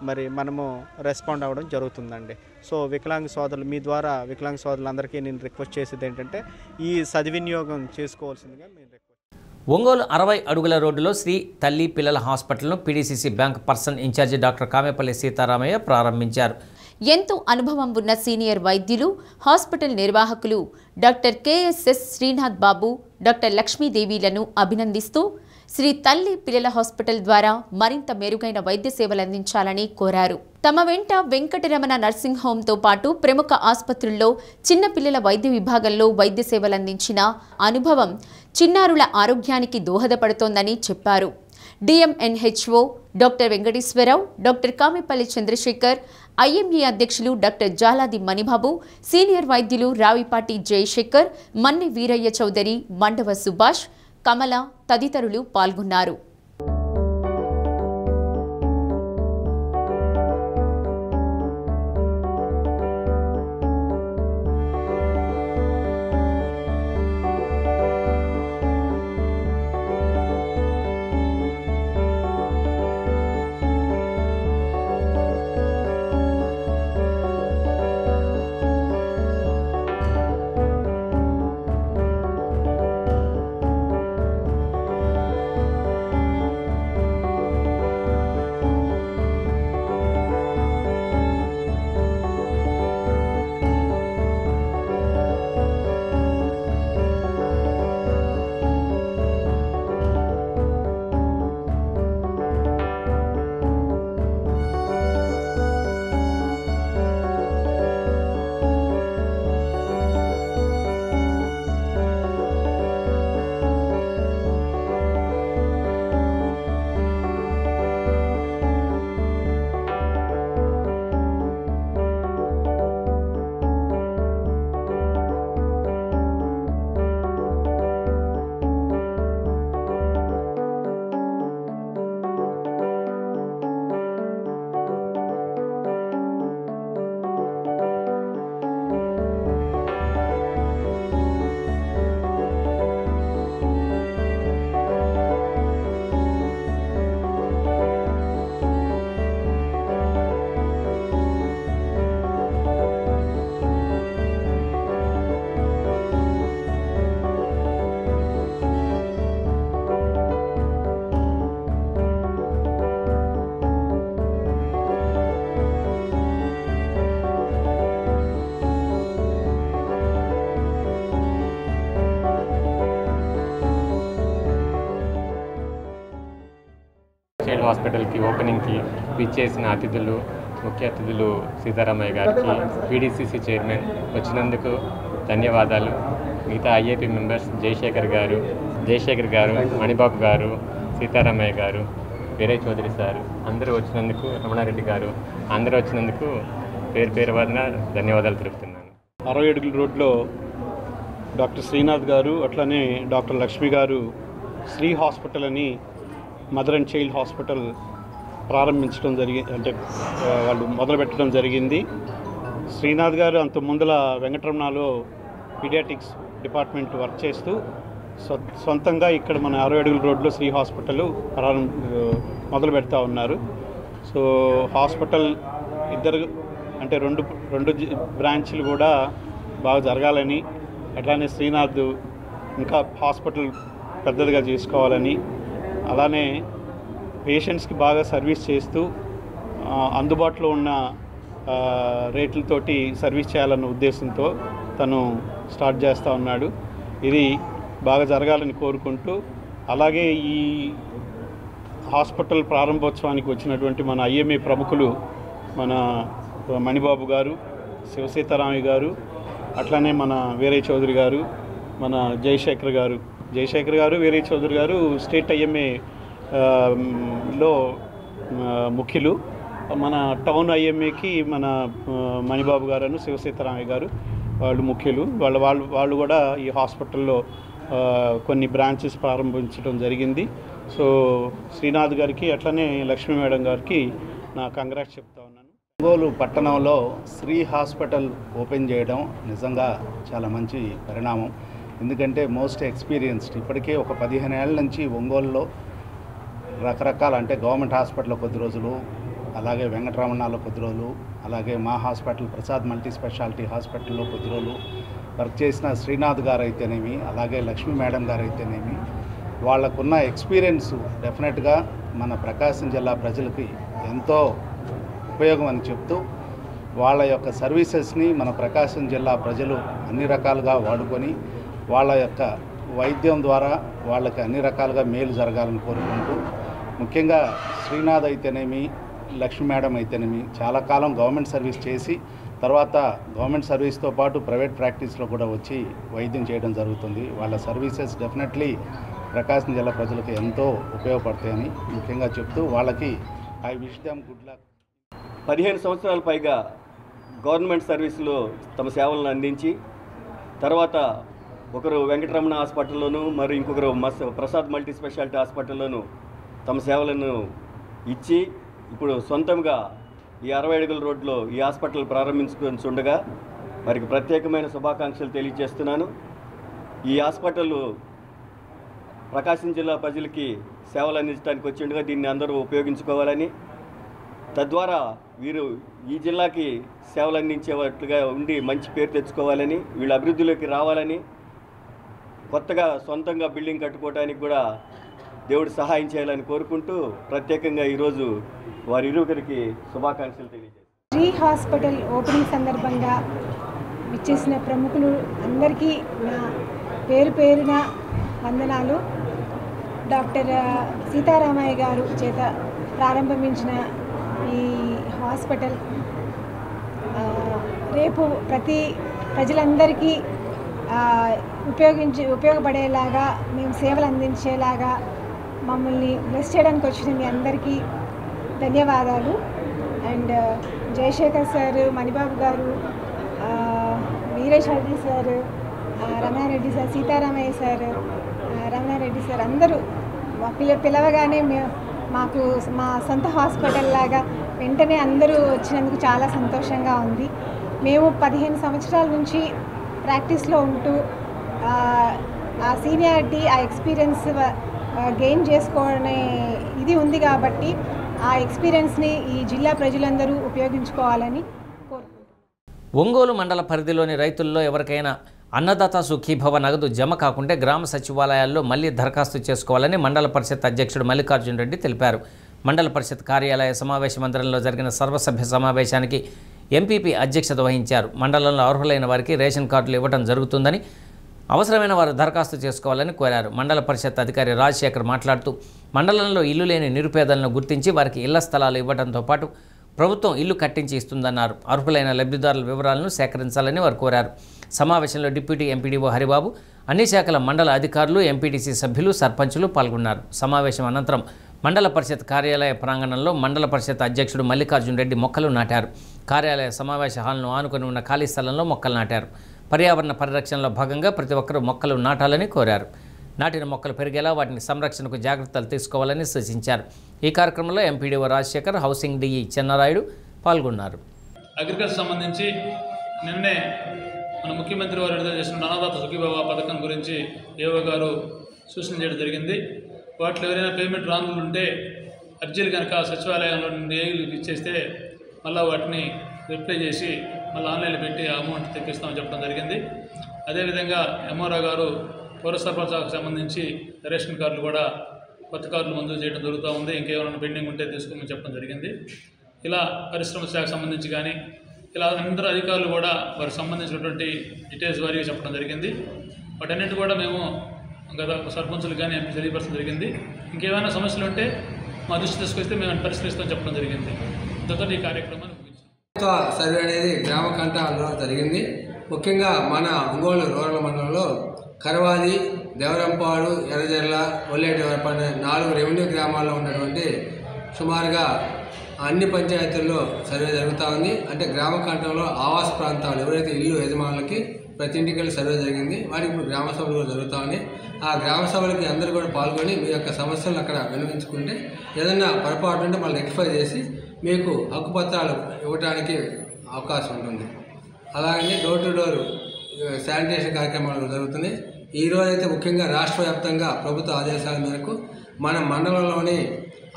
S6: మరి మనము రెస్పాండ్ అవ్వడం జరుగుతుందండి. సో వికలాంగ సోదరులు మీ ద్వారా వికలాంగ సోదరులందరికీ నేను రిక్వెస్ట్ చేసేది ఏంటంటే ఈ సద్వినియోగం చేసుకోవాల్సిందిగా నేను రిక్వెస్ట్.
S1: ఒంగోలు 60 అడుగుల రోడ్డులో శ్రీ తల్లి పిల్లల హాస్పిటల్ను PDCC bank person in-charge doctor Kamepalli Seetharamaiah ప్రారంభించారు.
S7: ఎంతో అనుభవం ఉన్న సీనియర్ వైద్యులు, హాస్పిటల్ నిర్వాహకులు doctor KSS Srinath Babu, doctor లక్ష్మీదేవిలను అభినందిస్తూ శ్రీ తల్లి పిల్లల హాస్పిటల్ ద్వారా మరింత మెరుగైన వైద్య సేవలు అందించాలని కోరారు. తమ వెంట వెంకటరమణ నర్సింగ్ హోంతో పాటు ప్రముఖ ఆసుపత్రుల్లో చిన్నపిల్లల వైద్య విభాగంలో వైద్య సేవలు అందించిన అనుభవం చిన్నారుల ఆరోగ్యానికి దోహదపడుతోందని చెప్పారు. DMNHO doctor Venkateswararao, doctor Kamepalli Chandrasekhar, IMA అధ్యక్షులు డాక్టర్ జాలాది మణిబాబు, సీనియర్ వైద్యులు రావిపాటి జయశేఖర్, మన్నె వీరయ్య చౌదరి, మండవ సుభాష్, కమల తదితరులు పాల్గొన్నారు.
S8: చైల్డ్ హాస్పిటల్కి ఓపెనింగ్కి విచ్చేసిన అతిథులు, ముఖ్య అతిథులు సీతారామయ్య గారికి, పీడీసీసీ చైర్మన్ వచ్చినందుకు ధన్యవాదాలు. మిగతా ఐఏపీ మెంబర్స్ జయశేఖర్ గారు, మణిబాబు గారు, సీతారామయ్య గారు, వీరయ్య చౌదరి సార్ అందరూ వచ్చినందుకు, రమణారెడ్డి గారు అందరూ వచ్చినందుకు పేరు వదిన ధన్యవాదాలు తెలుపుతున్నాను.
S9: 60 అడుగుల రోడ్లో డాక్టర్ శ్రీనాథ్ గారు అట్లనే డాక్టర్ లక్ష్మి గారు శ్రీ హాస్పిటల్ అని మదర్ అండ్ చైల్డ్ హాస్పిటల్ ప్రారంభించడం అంటే వాళ్ళు మొదలుపెట్టడం జరిగింది. శ్రీనాథ్ గారు అంత ముందల వెంకటరమణలో పీడియాటిక్స్ డిపార్ట్మెంట్ వర్క్ చేస్తూ సొంతంగా ఇక్కడ మన 60 అడుగుల రోడ్లో శ్రీ హాస్పిటల్ మొదలు పెడతా ఉన్నారు. సో హాస్పిటల్ ఇద్దరు అంటే రెండు బ్రాంచ్లు కూడా బాగా జరగాలని, అట్లానే శ్రీనాథ్ ఇంకా హాస్పిటల్ పెద్దదిగా చేసుకోవాలని, అలానే పేషెంట్స్కి బాగా సర్వీస్ చేస్తూ అందుబాటులో ఉన్న రేట్లతోటి సర్వీస్ చేయాలన్న ఉద్దేశంతో తను స్టార్ట్ చేస్తూ ఉన్నాడు. ఇది బాగా జరగాలని కోరుకుంటూ, అలాగే ఈ హాస్పిటల్ ప్రారంభోత్సవానికి వచ్చినటువంటి మన ఐఎంఏ ప్రముఖులు మన మణిబాబు గారు, శివసీతారామయ్య గారు, అట్లానే మన వీరయ్య చౌదరి గారు, మన జయశేఖర్ గారు, వీరయ్య చౌదరి గారు స్టేట్ ఐఎంఏ లో ముఖ్యులు. మన టౌన్ ఐఎంఏకి మన మణిబాబు గారు, శివసీతారామయ్య గారు వాళ్ళు ముఖ్యులు. వాళ్ళు కూడా ఈ హాస్పిటల్లో కొన్ని బ్రాంచెస్ ప్రారంభించడం జరిగింది. సో శ్రీనాథ్ గారికి అట్లనే లక్ష్మీ మేడం గారికి నా కంగ్రాట్స్ చెప్తా ఉన్నాను.
S10: ఒంగోలు పట్టణంలో శ్రీ హాస్పిటల్ ఓపెన్ చేయడం నిజంగా చాలా మంచి పరిణామం. ఎందుకంటే మోస్ట్ ఎక్స్పీరియన్స్డ్, ఇప్పటికే ఒక 15 ఏళ్ళ నుంచి ఒంగోలులో రకరకాల అంటే గవర్నమెంట్ హాస్పిటల్లో కొద్ది రోజులు, అలాగే వెంకటరమణలో కొద్ది రోజులు, అలాగే మా హాస్పిటల్ ప్రసాద్ మల్టీ స్పెషాలిటీ హాస్పిటల్లో కొద్ది రోజులు వర్క్ చేసిన శ్రీనాథ్ గారు అయితేనేమి, అలాగే లక్ష్మీ మేడం గారు అయితేనేమి, వాళ్ళకున్న ఎక్స్పీరియన్స్ డెఫినెట్గా మన ప్రకాశం జిల్లా ప్రజలకి ఎంతో ఉపయోగం అని చెప్తూ, వాళ్ళ యొక్క సర్వీసెస్ని మన ప్రకాశం జిల్లా ప్రజలు అన్ని రకాలుగా వాడుకొని వాళ్ళ యొక్క వైద్యం ద్వారా వాళ్ళకి అన్ని రకాలుగా మేలు జరగాలని కోరుకుంటూ, ముఖ్యంగా శ్రీనాథ్ అయితేనేమి, లక్ష్మీ మేడం అయితేనేమి చాలా కాలం గవర్నమెంట్ సర్వీస్ చేసి తర్వాత గవర్నమెంట్ సర్వీస్తో పాటు ప్రైవేట్ ప్రాక్టీస్లో కూడా వచ్చి వైద్యం చేయడం జరుగుతుంది. వాళ్ళ సర్వీసెస్ డెఫినెట్లీ ప్రకాశం జిల్లా ప్రజలకు ఎంతో ఉపయోగపడతాయని ముఖ్యంగా చెప్తూ, వాళ్ళకి I wish them good luck.
S11: 15 సంవత్సరాల పైగా గవర్నమెంట్ సర్వీసులో తమ సేవలను అందించి, తర్వాత ఒకరు వెంకటరమణ హాస్పిటల్లోను, మరి ఇంకొకరు ప్రసాద్ మల్టీ స్పెషాలిటీ హాస్పిటల్లోను తమ సేవలను ఇచ్చి, ఇప్పుడు సొంతంగా ఈ 60 అడుగుల రోడ్లో ఈ హాస్పిటల్ ప్రారంభించుకుంటుండగా వారికి ప్రత్యేకమైన శుభాకాంక్షలు తెలియజేస్తున్నాను. ఈ హాస్పిటల్ ప్రకాశం జిల్లా ప్రజలకి సేవలు అందించడానికి వచ్చిండగా దీన్ని అందరూ ఉపయోగించుకోవాలని, తద్వారా వీరు ఈ జిల్లాకి సేవలు అందించేవాట్లుగా ఉండి మంచి పేరు తెచ్చుకోవాలని, వీళ్ళ అభివృద్ధిలోకి రావాలని, కొత్తగా సొంతంగా బిల్డింగ్ కట్టుకోవడానికి కూడా దేవుడు సహాయం చేయాలని కోరుకుంటూ ప్రత్యేకంగా ఈరోజు వారిరువురికి శుభాకాంక్షలు తెలియజేస్తాను.
S12: శ్రీ హాస్పిటల్ ఓపెనింగ్ సందర్భంగా విచ్చేసిన ప్రముఖులు అందరికీ నా పేరున వందనాలు. డాక్టర్ సీతారామయ్య గారు చేత ప్రారంభించిన ఈ హాస్పిటల్ రేపు ప్రతి ప్రజలందరికీ ఉపయోగపడేలాగా, మేము సేవలు అందించేలాగా మమ్మల్ని బ్లెస్ చేయడానికి వచ్చిన మీ అందరికీ ధన్యవాదాలు. అండ్ జయశేఖర్ సార్, మణిబాబు గారు, Veeraiah Chowdary sir, Ramanareddy sir, Sitaramaiah sir, Ramanareddy sir అందరూ పిలవగానే మాకు మా సొంత హాస్పిటల్ లాగా వెంటనే అందరూ వచ్చినందుకు చాలా సంతోషంగా ఉంది. మేము 15 సంవత్సరాల నుంచి ప్రాక్టీస్లో ఉంటూ ఆ సీనియారిటీ, ఆ ఎక్స్పీరియన్స్ గెయిన్ చేసుకోవడమే ఇది ఉంది కాబట్టి ఆ ఎక్స్పీరియన్స్ని ఈ జిల్లా ప్రజలందరూ ఉపయోగించుకోవాలని కోరుకుంటున్నాను.
S1: ఒంగోలు మండల పరిధిలోని రైతుల్లో ఎవరికైనా అన్నదాత సుఖీభవ నగదు జమ కాకుంటే గ్రామ సచివాలయాల్లో మళ్లీ దరఖాస్తు చేసుకోవాలని మండల పరిషత్ అధ్యక్షుడు మల్లికార్జున రెడ్డి తెలిపారు. మండల పరిషత్ కార్యాలయ సమావేశ మందిరంలో జరిగిన సర్వసభ్య సమావేశానికి ఎంపీపీ అధ్యక్షత వహించారు. మండలంలో అర్హులైన వారికి రేషన్ కార్డులు ఇవ్వడం జరుగుతుందని, అవసరమైన వారు దరఖాస్తు చేసుకోవాలని కోరారు. మండల పరిషత్ అధికారి రాజశేఖర్ మాట్లాడుతూ మండలంలో ఇల్లు లేని నిరుపేదలను గుర్తించి వారికి ఇళ్ల స్థలాలు ఇవ్వడంతో పాటు ప్రభుత్వం ఇల్లు కట్టించి ఇస్తుందన్నారు. అర్హులైన లబ్ధిదారుల వివరాలను సేకరించాలని వారు కోరారు. సమావేశంలో డిప్యూటీ ఎంపీడీఓ హరిబాబు, అన్ని శాఖల మండల అధికారులు, ఎంపీటీసీ సభ్యులు, సర్పంచులు పాల్గొన్నారు. సమావేశం అనంతరం మండల పరిషత్ కార్యాలయ ప్రాంగణంలో మండల పరిషత్ అధ్యక్షుడు మల్లికార్జున రెడ్డి మొక్కలు నాటారు. కార్యాలయ సమావేశ హాల్ను ఆనుకొని ఉన్న ఖాళీ స్థలంలో మొక్కలు నాటారు. పర్యావరణ పరిరక్షణలో భాగంగా ప్రతి ఒక్కరూ మొక్కలు నాటాలని కోరారు. నాటిన మొక్కలు పెరిగేలా వాటిని సంరక్షణకు జాగ్రత్తలు తీసుకోవాలని సూచించారు. ఈ కార్యక్రమంలో MPDO Rajasekhar, housing DE Chennarayudu పాల్గొన్నారు.
S13: అగ్రికల్చర్ సంబంధించి నిన్నే మన ముఖ్యమంత్రి వారు విడుదల చేసిన అన్నదాత సుఖీభవ పథకం గురించి ఏవో గారు సూచన చేయడం జరిగింది. వాటిలో ఎవరైనా పేమెంట్ రాంగులు ఉంటే అర్జీలు కనుక సచివాలయంలో నుండి ఏలు ఇచ్చేస్తే మళ్ళీ వాటిని రిప్లై చేసి మళ్ళీ ఆన్లైన్లో పెట్టి అమౌంట్ తెప్పిస్తామని చెప్పడం జరిగింది. అదేవిధంగా ఎంఆర్ఓ గారు పౌర సరఫరా శాఖకు సంబంధించి రేషన్ కార్డులు కూడా కొత్త కార్డులు మంజూరు చేయడం జరుగుతూ ఉంది. ఇంకేమైనా పెండింగ్ ఉంటే తీసుకోమని చెప్పడం జరిగింది. ఇలా పరిశ్రమ శాఖకు సంబంధించి కానీ ఇలా అందరూ అధికారులు కూడా వారికి సంబంధించినటువంటి డీటెయిల్స్ వారీగా చెప్పడం జరిగింది. వాటన్నిటి కూడా మేము గత సర్పంచులు కానీ ఎంపీ తెలియపరచడం జరిగింది. ఇంకేమైనా సమస్యలు ఉంటే మా దృష్టి తీసుకొస్తే మేము పరిష్కరిస్తామని చెప్పడం జరిగింది. దాంతో ఈ కార్యక్రమాన్ని
S14: సర్వే అనేది గ్రామ కంఠాలలో జరిగింది. ముఖ్యంగా మన ఒంగోలు రూరల్ మండలంలో కరవాది, దేవరంపాడు, ఎర్రజర్ల, ఒల్లేటివరపాడు 4 రెవెన్యూ గ్రామాల్లో ఉన్నటువంటి సుమారుగా అన్ని పంచాయతీల్లో సర్వే జరుగుతూ ఉంది. అంటే గ్రామ కంఠంలో ఆవాస ప్రాంతాలు ఎవరైతే ఇల్లు యజమానులకి ప్రతి ఇంటికి సర్వే జరిగింది. వారికి ఇప్పుడు గ్రామ సభలు కూడా జరుగుతూ ఉన్నాయి. ఆ గ్రామ సభలకి అందరూ కూడా పాల్గొని మీ యొక్క సమస్యలను అక్కడ విన్నవించుకుంటే ఏదైనా పొరపాటు ఉంటే మళ్ళీ రెక్టిఫై చేసి మీకు హక్కుపత్రాలు ఇవ్వడానికి అవకాశం ఉంటుంది. అలాగే డోర్ టు డోర్ శానిటేషన్ కార్యక్రమాలు జరుగుతుంది. ఈరోజు అయితే ముఖ్యంగా రాష్ట్ర వ్యాప్తంగా ప్రభుత్వ ఆదేశాల మేరకు మన మండలంలోని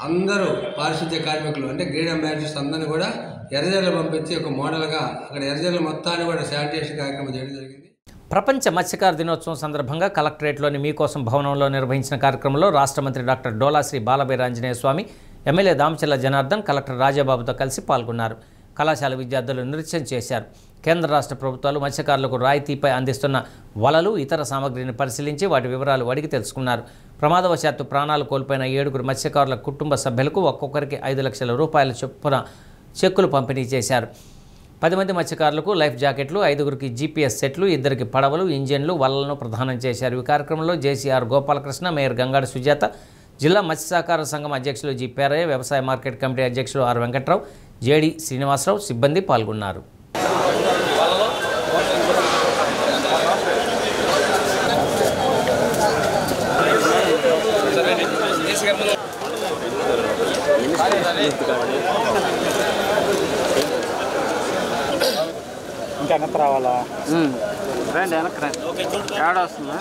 S14: అందరూ పారిశుద్ధ్య కార్మికులు అంటే గ్రీన్ అంబాసిడర్స్ అందరినీ కూడా ఎర్రజర్ల పంపించి ఒక మోడల్గా అక్కడ ఎర్రజర్ల మొత్తాన్ని కూడా శానిటేషన్ కార్యక్రమం చేయడం జరిగింది.
S1: ప్రపంచ మత్స్యకార దినోత్సవం సందర్భంగా కలెక్టరేట్లోని మీకోసం భవనంలో నిర్వహించిన కార్యక్రమంలో రాష్ట్ర మంత్రి డాక్టర్ డోలాశ్రీ బాలబీరాంజనేయ స్వామి, ఎమ్మెల్యే దామచర్ల జనార్దన్, కలెక్టర్ రాజాబాబుతో కలిసి పాల్గొన్నారు. కళాశాల విద్యార్థులు నృత్యం చేశారు. కేంద్ర రాష్ట్ర ప్రభుత్వాలు మత్స్యకారులకు రాయితీపై అందిస్తున్న వలలు, ఇతర సామగ్రిని పరిశీలించి వాటి వివరాలు అడిగి తెలుసుకున్నారు. ప్రమాదవశాత్తు ప్రాణాలు కోల్పోయిన 7 మత్స్యకారుల కుటుంబ సభ్యులకు ఒక్కొక్కరికి 5 లక్షల రూపాయల చొప్పున చెక్కులు పంపిణీ చేశారు. 10 మంది మత్స్యకారులకు లైఫ్ జాకెట్లు, 5గురికి GPS సెట్లు, 2కి పడవలు, ఇంజన్లు, వలలను ప్రదానం చేశారు. ఈ కార్యక్రమంలో జేసీఆర్ గోపాలకృష్ణ, మేయర్ గంగాడ సుజాత, జిల్లా మత్స్య సహకార సంఘం అధ్యక్షులు జి పేరయ్య, వ్యవసాయ మార్కెట్ కమిటీ అధ్యక్షులు ఆర్ వెంకట్రావు, జేడి శ్రీనివాసరావు సిబ్బంది పాల్గొన్నారు.
S6: ఇంకా వెనక్కి రావాలా? రండి, వెనక్కి రండి. ఏడ వస్తుందా?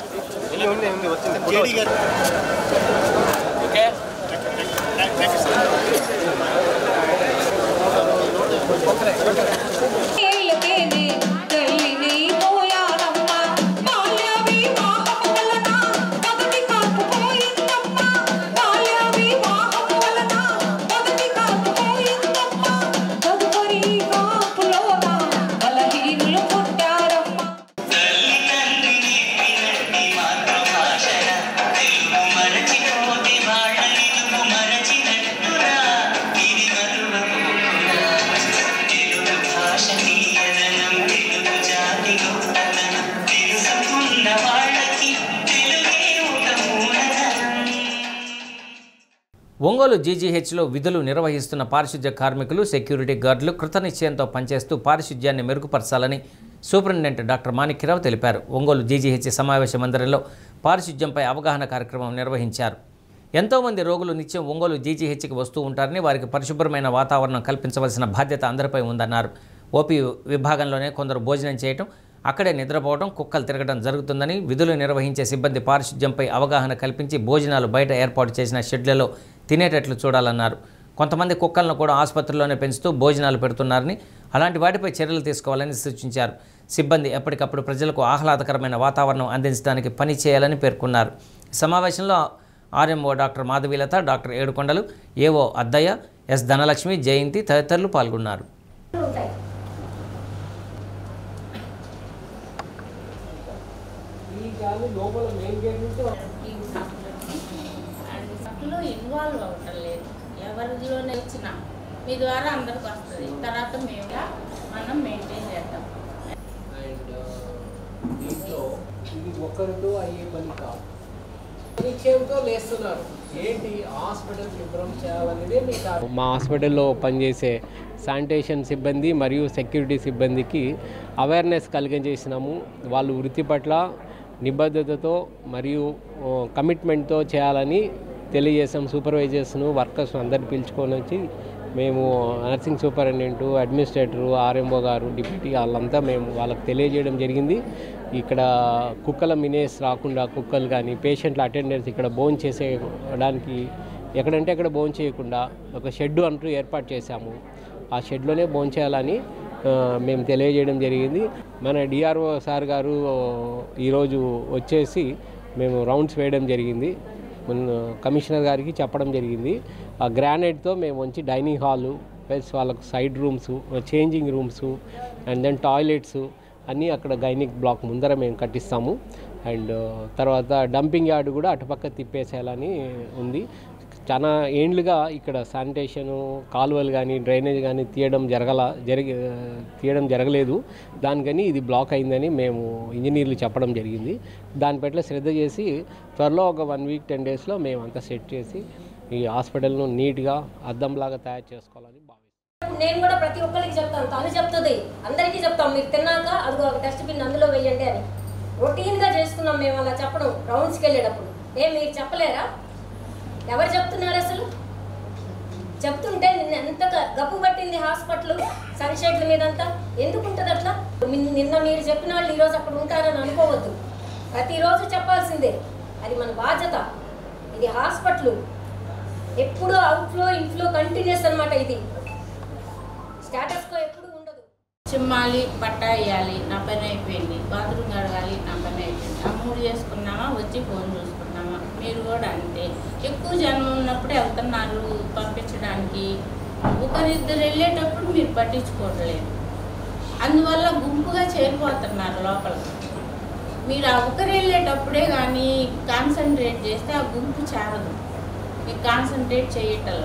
S1: ఒంగోలు జీజీహెచ్లో విధులు నిర్వహిస్తున్న పారిశుద్ధ్య కార్మికులు, సెక్యూరిటీ గార్డులు కృతనిశ్చయంతో పనిచేస్తూ పారిశుద్ధ్యాన్ని మెరుగుపరచాలని సూపరింటెండెంట్ డాక్టర్ మాణిక్యరావు తెలిపారు. ఒంగోలు జీజీహెచ్ సమావేశ మందిరంలో పారిశుద్ధ్యంపై అవగాహన కార్యక్రమం నిర్వహించారు. ఎంతోమంది రోగులు నిత్యం ఒంగోలు జీజీహెచ్కి వస్తూ ఉంటారని, వారికి పరిశుభ్రమైన వాతావరణం కల్పించవలసిన బాధ్యత అందరిపై ఉందన్నారు. ఓపీ విభాగంలోనే కొందరు భోజనం చేయటం, అక్కడే నిద్రపోవడం, కుక్కలు తిరగడం జరుగుతుందని, విధులు నిర్వహించే సిబ్బంది పారిశుద్ధ్యంపై అవగాహన కల్పించి భోజనాలు బయట ఏర్పాటు చేసిన షెడ్లలో తినేటట్లు చూడాలన్నారు. కొంతమంది కుక్కలను కూడా ఆసుపత్రిలోనే పెంచుతూ భోజనాలు పెడుతున్నారని, అలాంటి వాటిపై చర్యలు తీసుకోవాలని సూచించారు. సిబ్బంది ఎప్పటికప్పుడు ప్రజలకు ఆహ్లాదకరమైన వాతావరణం అందించడానికి పని చేయాలని పేర్కొన్నారు. ఈ సమావేశంలో ఆర్ఎంఓ డాక్టర్ మాధవీలత, డాక్టర్ ఏడుకొండలు, ఏఓ అద్దయ్య, ఎస్ ధనలక్ష్మి, జయంతి తదితరులు పాల్గొన్నారు.
S15: ఈ
S5: కానీ లోపల మెయిన్ గేట్ నుంచి
S15: ఇన్వాల్వ్ అవ్వటం లేదు. ఎవరిలోనే వచ్చినా మీ ద్వారా అందరికి వస్తుంది, తర్వాత మనం మెయింటైన్ చేద్దాం.
S5: అండ్ దీంట్లో ఇది ఒకరితో అయ్యే పని కాదు, నిశ్చయంతో లేస్తున్నారు. ఏంటి హాస్పిటల్ శుభ్రం చేయాలనేదే మీ మా హాస్పిటల్లో పనిచేసే శానిటేషన్ సిబ్బంది మరియు సెక్యూరిటీ సిబ్బందికి అవేర్నెస్ కలిగజేసినాము. వాళ్ళు వృత్తి పట్ల నిబద్ధతతో మరియు కమిట్మెంట్తో చేయాలని తెలియజేసాం. సూపర్వైజర్స్ను వర్కర్స్ను అందరిని పిలుచుకొని వచ్చి మేము నర్సింగ్ సూపరింటెండెంట్, అడ్మినిస్ట్రేటరు, ఆర్ఎంఓ గారు, డిప్యూటీ వాళ్ళంతా మేము వాళ్ళకి తెలియజేయడం జరిగింది. ఇక్కడ కుక్కల మినేస్ రాకుండా కుక్కలు కానీ పేషెంట్ల అటెండెన్స్ ఇక్కడ భోజనం చేసేయడానికి ఎక్కడంటే అక్కడ భోజనం చేయకుండా ఒక షెడ్ అంటూ ఏర్పాటు చేశాము. ఆ షెడ్లోనే భోజనం చేయాలని మేము తెలియజేయడం జరిగింది. మన డిఆర్ఓ సార్ గారు ఈరోజు వచ్చేసి మేము రౌండ్స్ వేయడం జరిగింది. కమిషనర్ గారికి చెప్పడం జరిగింది. ఆ గ్రానైట్తో మేము వచ్చి డైనింగ్ హాలు ప్లస్ వాళ్ళకు side rooms, changing rooms and then toilets అన్నీ అక్కడ గైనిక్ బ్లాక్ ముందర మేము కట్టిస్తాము. అండ్ తర్వాత డంపింగ్ యార్డ్ కూడా అటుపక్క తిప్పేసేయాలని ఉంది. చాలా ఏండ్లుగా ఇక్కడ శానిటేషను కాలువలు కానీ డ్రైనేజ్ కానీ తీయడం జరగలేదు. దానికని ఇది బ్లాక్ అయిందని మేము ఇంజనీర్లు చెప్పడం జరిగింది. దాని పట్ల శ్రద్ధ చేసి త్వరలో ఒక 1 వీక్ 10 డేస్లో మేము అంతా సెట్ చేసి ఈ హాస్పిటల్ను నీట్గా అద్దంలాగా తయారు చేసుకోవాలని భావిస్తున్నాం.
S16: నేను కూడా ప్రతి ఒక్కరికి చెప్తాను, తను చెప్తుంది, అందరికీ చెప్తాం, మీరు తిన్నాక అది ఒక డస్ట్బిన్ అందులో వేయండి అని రొటీన్గా చేసుకున్నాం మేము. అలా చెప్పడం రౌండ్స్కి వెళ్ళేటప్పుడు మీరు చెప్పలేరా? ఎవరు చెప్తున్నారు? అసలు చెప్తుంటే నిన్న ఎంత గప్పు పట్టింది హాస్పిటల్ సన్షెడ్ల మీదంతా. ఎందుకు ఉంటుంది అట్లా? నిన్న మీరు చెప్పిన వాళ్ళు ఈరోజు అక్కడ ఉంటారని అనుకోవద్దు. ప్రతిరోజు చెప్పాల్సిందే, అది మన బాధ్యత. ఇది హాస్పిటల్ ఎప్పుడు అవుట్ఫ్లో ఇన్ఫ్లో కంటిన్యూస్ అనమాట. ఇది స్టేటస్ కో ఎప్పుడు ఉండదు.
S15: చిమ్మాలి, పట్టా వేయాలి, నా పని అయిపోయింది. బాత్రూమ్ కడగాలి, నా పని అయిపోయింది. ఆ 3 చేసుకున్నామా, వచ్చి ఫోన్ చూసుకున్నామా. మీరు కూడా అంతే. ఎక్కువ జనం ఉన్నప్పుడే వెళ్తున్నారు పంపించడానికి. ఒకరిద్దరు వెళ్ళేటప్పుడు మీరు పట్టించుకోవట్లేదు. అందువల్ల గుంపుగా చేరిపోతున్నారు లోపల. మీరు ఆ ఒకరు వెళ్ళేటప్పుడే కానీ కాన్సన్ట్రేట్ చేస్తే ఆ గుంపు చేరదు. మీరు కాన్సన్ట్రేట్ చేయటం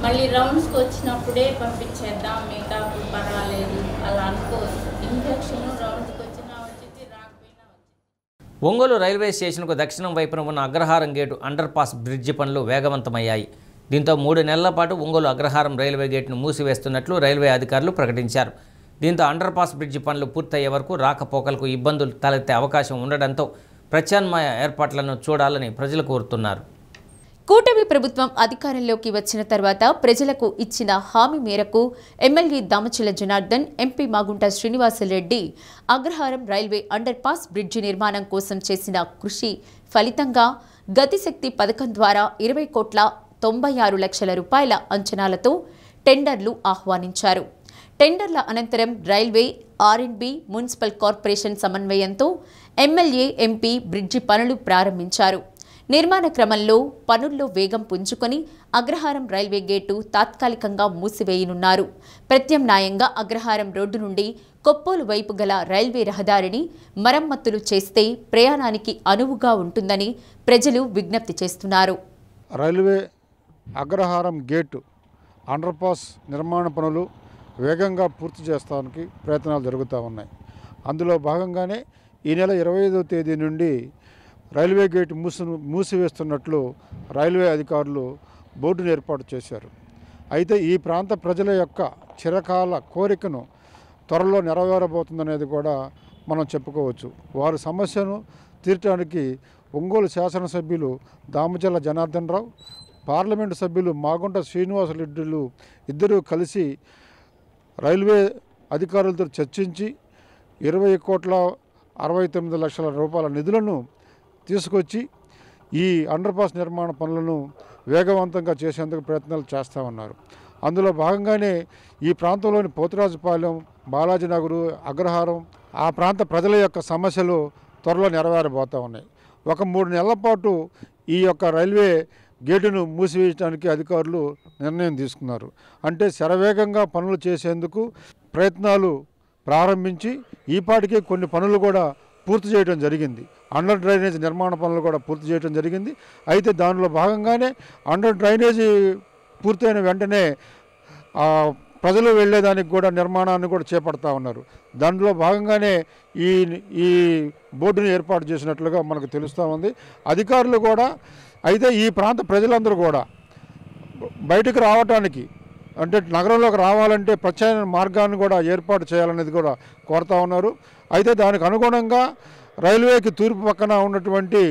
S15: మళ్ళీ రౌండ్స్కి వచ్చినప్పుడే పంపించేద్దాం, మిగతా పర్వాలేదు అలా అనుకోవచ్చు. ఇన్ఫెక్షన్ రౌండ్స్కి వచ్చినా వచ్చింది, రాకపోయినా వచ్చింది.
S1: ఒంగోలు రైల్వే స్టేషన్కు దక్షిణం వైపున ఉన్న అగ్రహారం గేటు అండర్ పాస్ బ్రిడ్జి పనులు వేగవంతమయ్యాయి. దీంతో 3 నెలల పాటు ఒంగోలు అగ్రహారం రైల్వే గేటును మూసివేస్తున్నట్లు రైల్వే అధికారులు ప్రకటించారు. దీంతో అండర్ పాస్ బ్రిడ్జి పనులు పూర్తయ్యే వరకు రాకపోకలకు ఇబ్బందులు తలెత్తే అవకాశం ఉండడంతో ప్రత్యామ్నాయ ఏర్పాట్లను చూడాలని ప్రజలు కోరుతున్నారు.
S7: కూటమి ప్రభుత్వం అధికారంలోకి వచ్చిన తర్వాత ప్రజలకు ఇచ్చిన హామీ మేరకు ఎమ్మెల్యే దామచల జనార్దన్, ఎంపీ మాగుంట శ్రీనివాసరెడ్డి అగ్రహారం రైల్వే అండర్ పాస్ బ్రిడ్జి నిర్మాణం కోసం చేసిన కృషి ఫలితంగా గతిశక్తి పథకం ద్వారా 20,96,00,000 రూపాయల అంచనాలతో టెండర్లు ఆహ్వానించారు. టెండర్ల అనంతరం రైల్వే, ఆర్ఎండ్బి, మున్సిపల్ కార్పొరేషన్ సమన్వయంతో ఎమ్మెల్యే, ఎంపీ బ్రిడ్జి పనులు ప్రారంభించారు. నిర్మాణ క్రమంలో పనుల్లో వేగం పుంజుకొని అగ్రహారం రైల్వే గేటు తాత్కాలికంగా మూసివేయనున్నారు. ప్రత్యామ్నాయంగా అగ్రహారం రోడ్డు నుండి కొప్పోలు వైపు గల రైల్వే రహదారిని మరమ్మతులు చేస్తే ప్రయాణానికి అనువుగా ఉంటుందని ప్రజలు విజ్ఞప్తి చేస్తున్నారు.
S17: రైల్వే అగ్రహారం గేటు అండర్పాస్ నిర్మాణ పనులు వేగంగా పూర్తి చేస్తానికి ప్రయత్నాలు జరుగుతూ ఉన్నాయి. అందులో భాగంగానే ఈ నెల 25వ తేదీ నుండి రైల్వే గేటు మూసివేస్తున్నట్లు రైల్వే అధికారులు బోర్డును ఏర్పాటు చేశారు. అయితే ఈ ప్రాంత ప్రజల యొక్క చిరకాల కోరికను త్వరలో నెరవేరబోతుందనేది కూడా మనం చెప్పుకోవచ్చు. వారి సమస్యను తీర్చడానికి ఒంగోలు శాసనసభ్యులు దామచల జనార్దన్ రావు, పార్లమెంటు సభ్యులు మాగుంట శ్రీనివాసరెడ్డిలు ఇద్దరూ కలిసి రైల్వే అధికారులతో చర్చించి 20,69,00,000 రూపాయల నిధులను తీసుకొచ్చి ఈ అండర్పాస్ నిర్మాణ పనులను వేగవంతంగా చేసేందుకు ప్రయత్నాలు చేస్తూ ఉన్నారు. అందులో భాగంగానే ఈ ప్రాంతంలోని పోతురాజుపాలెం, బాలాజీనగరు, అగ్రహారం ఆ ప్రాంత ప్రజల యొక్క సమస్యలు త్వరలో నెరవేరబోతూ ఉన్నాయి. ఒక 3 నెలల పాటు ఈ యొక్క రైల్వే గేటును మూసివేయడానికి అధికారులు నిర్ణయం తీసుకున్నారు. అంటే శరవేగంగా పనులు చేసేందుకు ప్రయత్నాలు ప్రారంభించి ఈపాటికే కొన్ని పనులు కూడా పూర్తి చేయడం జరిగింది. అండర్ డ్రైనేజ్ నిర్మాణ పనులు కూడా పూర్తి చేయడం జరిగింది. అయితే దానిలో భాగంగానే అండర్ డ్రైనేజీ పూర్తయిన వెంటనే ప్రజలు వెళ్ళేదానికి కూడా నిర్మాణాన్ని కూడా చేపడతా ఉన్నారు. దానిలో భాగంగానే ఈ బోర్డుని ఏర్పాటు చేసినట్లుగా మనకు తెలుస్తూ ఉంది. అధికారులు కూడా అయితే ఈ ప్రాంత ప్రజలందరూ కూడా బయటకు రావటానికి అంటే నగరంలోకి రావాలంటే ప్రత్యామ్నాయ మార్గాన్ని కూడా ఏర్పాటు చేయాలనేది కూడా కోరుతూ ఉన్నారు. అయితే దానికి అనుగుణంగా రైల్వేకి తూర్పు పక్కన ఉన్నటువంటి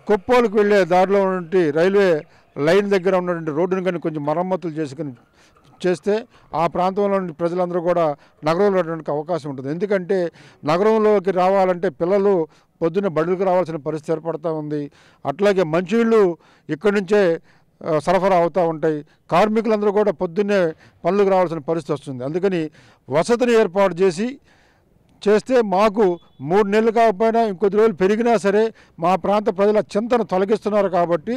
S17: కొప్పోలకు వెళ్ళే దారిలో ఉన్నటువంటి రైల్వే లైన్ దగ్గర ఉన్నటువంటి రోడ్డును కానీ కొంచెం మరమ్మతులు చేస్తే ఆ ప్రాంతంలో ప్రజలందరూ కూడా నగరంలో రావడానికి అవకాశం ఉంటుంది. ఎందుకంటే నగరంలోకి రావాలంటే పిల్లలు పొద్దున్న బడులకు రావాల్సిన పరిస్థితి ఏర్పడుతూ ఉంది. అట్లాగే మంచినీళ్ళు ఇక్కడి నుంచే సరఫరా అవుతూ ఉంటాయి. కార్మికులందరూ కూడా పొద్దున్నే పనులకు రావాల్సిన పరిస్థితి వస్తుంది. అందుకని వసతిని ఏర్పాటు చేస్తే మాకు 3 నెలలు కాకపోయినా ఇంకొద్ది రోజులు పెరిగినా సరే మా ప్రాంత ప్రజల చింతను తొలగిస్తున్నారు. కాబట్టి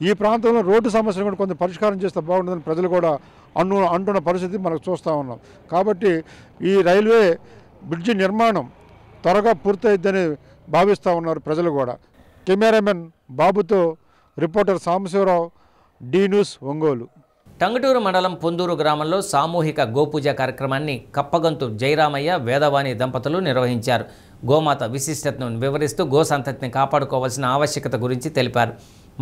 S17: ఈ ప్రాంతంలో రోడ్డు సమస్యను కూడా కొంచెం పరిష్కారం చేస్తే బాగుంటుందని ప్రజలు కూడా అంటున్న పరిస్థితి మనకు చూస్తూ ఉన్నాం. కాబట్టి ఈ రైల్వే బ్రిడ్జి నిర్మాణం త్వరగా పూర్తయిద్దని భావిస్తూ ఉన్నారు ప్రజలు కూడా. కెమెరామెన్ బాబుతో reporter Sambasivarao, D news, Ongole.
S1: Tangutur మండలం పొందూరు గ్రామంలో సామూహిక గోపూజ కార్యక్రమాన్ని కప్పగంతు జయరామయ్య, వేదవాణి దంపతులు నిర్వహించారు. గోమాత విశిష్టతను వివరిస్తూ గో సంతతిని కాపాడుకోవాల్సిన ఆవశ్యకత గురించి తెలిపారు.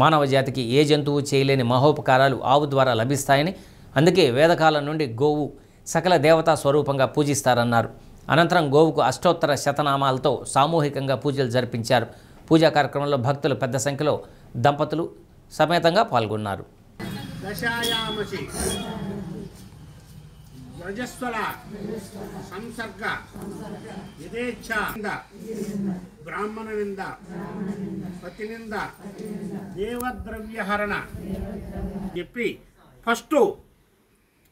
S1: మానవ జాతికి ఏ జంతువు చేయలేని మహోపకారాలు ఆవు ద్వారా లభిస్తాయని, అందుకే వేదకాలం నుండి గోవు సకల దేవతా స్వరూపంగా పూజిస్తారన్నారు. అనంతరం గోవుకు అష్టోత్తర శతనామాలతో సామూహికంగా పూజలు జరిపించారు. పూజా కార్యక్రమంలో భక్తులు పెద్ద సంఖ్యలో దంపతులు సమేతంగా పాల్గొన్నారు.
S18: దశాయామసి రజస్వల సంసర్గ యథేచ్ఛ బ్రాహ్మణ నింద పతినింద దేవద్రవ్యహరణ చెప్పి ఫస్ట్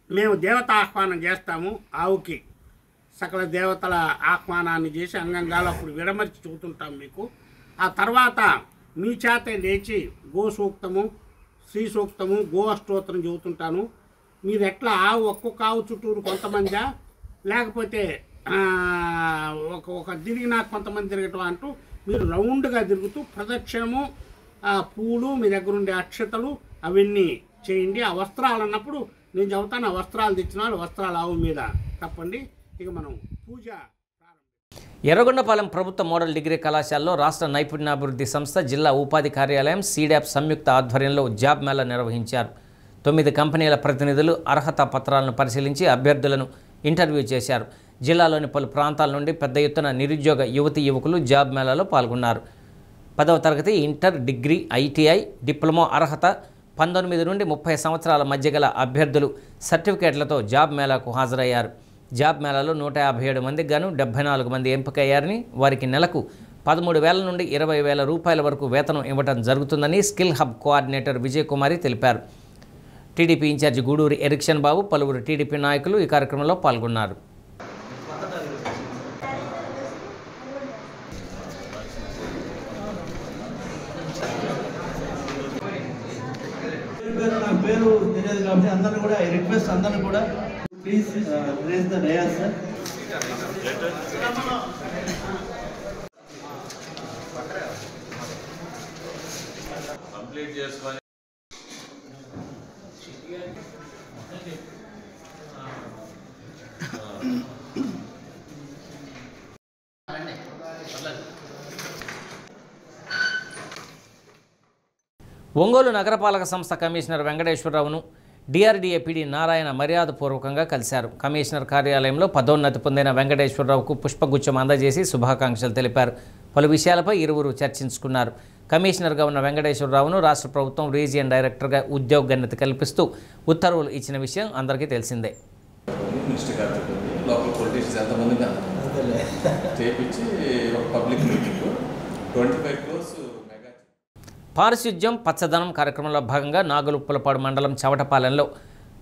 S18: మేము దేవత ఆహ్వానం చేస్తాము. ఆవుకి సకల దేవతల ఆహ్వానాన్ని చేసి అంగంగాలు అప్పుడు విడమర్చి చూస్తుంటాం మీకు. ఆ తర్వాత మీ చేతే లేచి గో సూక్తము, శ్రీ సూక్తము, గో అష్టోత్తరం చెబుతుంటాను. మీరు ఎట్లా ఆవు ఒక్కొక్క ఆవు చుట్టూరు కొంతమందా లేకపోతే ఒక తిరిగినా కొంతమంది తిరగటం అంటూ మీరు రౌండ్గా తిరుగుతూ ప్రదక్షిణము, పూలు, మీ దగ్గర ఉండే అక్షతలు అవన్నీ చేయండి. ఆ వస్త్రాలు అన్నప్పుడు నేను చెబుతాను, ఆ వస్త్రాలు తెచ్చిన వాళ్ళు వస్త్రాలు ఆవు మీద తప్పండి. ఇక మనం పూజ.
S1: ఎర్రగొండపాలెం ప్రభుత్వ మోడల్ డిగ్రీ కళాశాలలో రాష్ట్ర నైపుణ్యాభివృద్ధి సంస్థ, జిల్లా ఉపాధి కార్యాలయం, సీడాప్ సంయుక్త ఆధ్వర్యంలో జాబ్ మేళా నిర్వహించారు. 9 కంపెనీల ప్రతినిధులు అర్హత పత్రాలను పరిశీలించి అభ్యర్థులను ఇంటర్వ్యూ చేశారు. జిల్లాలోని పలు ప్రాంతాల నుండి పెద్ద ఎత్తున నిరుద్యోగ యువకులు జాబ్ మేళాలో పాల్గొన్నారు. 10వ తరగతి, ఇంటర్, డిగ్రీ, ఐటీఐ, డిప్లొమా అర్హత 19 నుండి 30 సంవత్సరాల మధ్య గల అభ్యర్థులు సర్టిఫికేట్లతో జాబ్ మేళాకు హాజరయ్యారు. జాబ్ మేళాలో 157 మందికి గాను 74 మంది ఎంపికయ్యారని, వారికి నెలకు 13,000 నుండి 20,000 రూపాయల వరకు వేతనం ఇవ్వడం జరుగుతుందని స్కిల్ హబ్ కోఆర్డినేటర్ విజయకుమారి తెలిపారు. టీడీపీ ఇన్ఛార్జి గూడూరి ఎరిక్షన్ బాబు, పలువురు టీడీపీ నాయకులు ఈ కార్యక్రమంలో పాల్గొన్నారు.
S19: నా పేరు తెలియదు కాబట్టి అందరిని కూడా రిక్వెస్ట్, అందరిని కూడా please raise the dais sir.
S4: Complete చేసుకొని
S1: ఒంగోలు నగరపాలక సంస్థ కమిషనర్ వెంకటేశ్వరరావును డిఆర్డీఏ పీడీ నారాయణ మర్యాదపూర్వకంగా కలిశారు. కమిషనర్ కార్యాలయంలో పదోన్నతి పొందిన వెంకటేశ్వరరావుకు పుష్పగుచ్చం అందజేసి శుభాకాంక్షలు తెలిపారు. పలు విషయాలపై ఇరువురు చర్చించుకున్నారు. కమిషనర్గా ఉన్న వెంకటేశ్వరరావును రాష్ట్ర ప్రభుత్వం రీజియన్ డైరెక్టర్గా ఉద్యోగోన్నతి కల్పిస్తూ ఉత్తర్వులు ఇచ్చిన విషయం అందరికీ తెలిసిందే.
S20: లోకల్ పొలిటీషియన్స్ ఎంతమంది చేపించి ఒక పబ్లిక్ మీటింగ్ 25 క్రోర్స్.
S1: పారిశుద్ధ్యం పచ్చదనం కార్యక్రమంలో భాగంగా నాగులుప్పలపాడు మండలం చవటపాలెంలో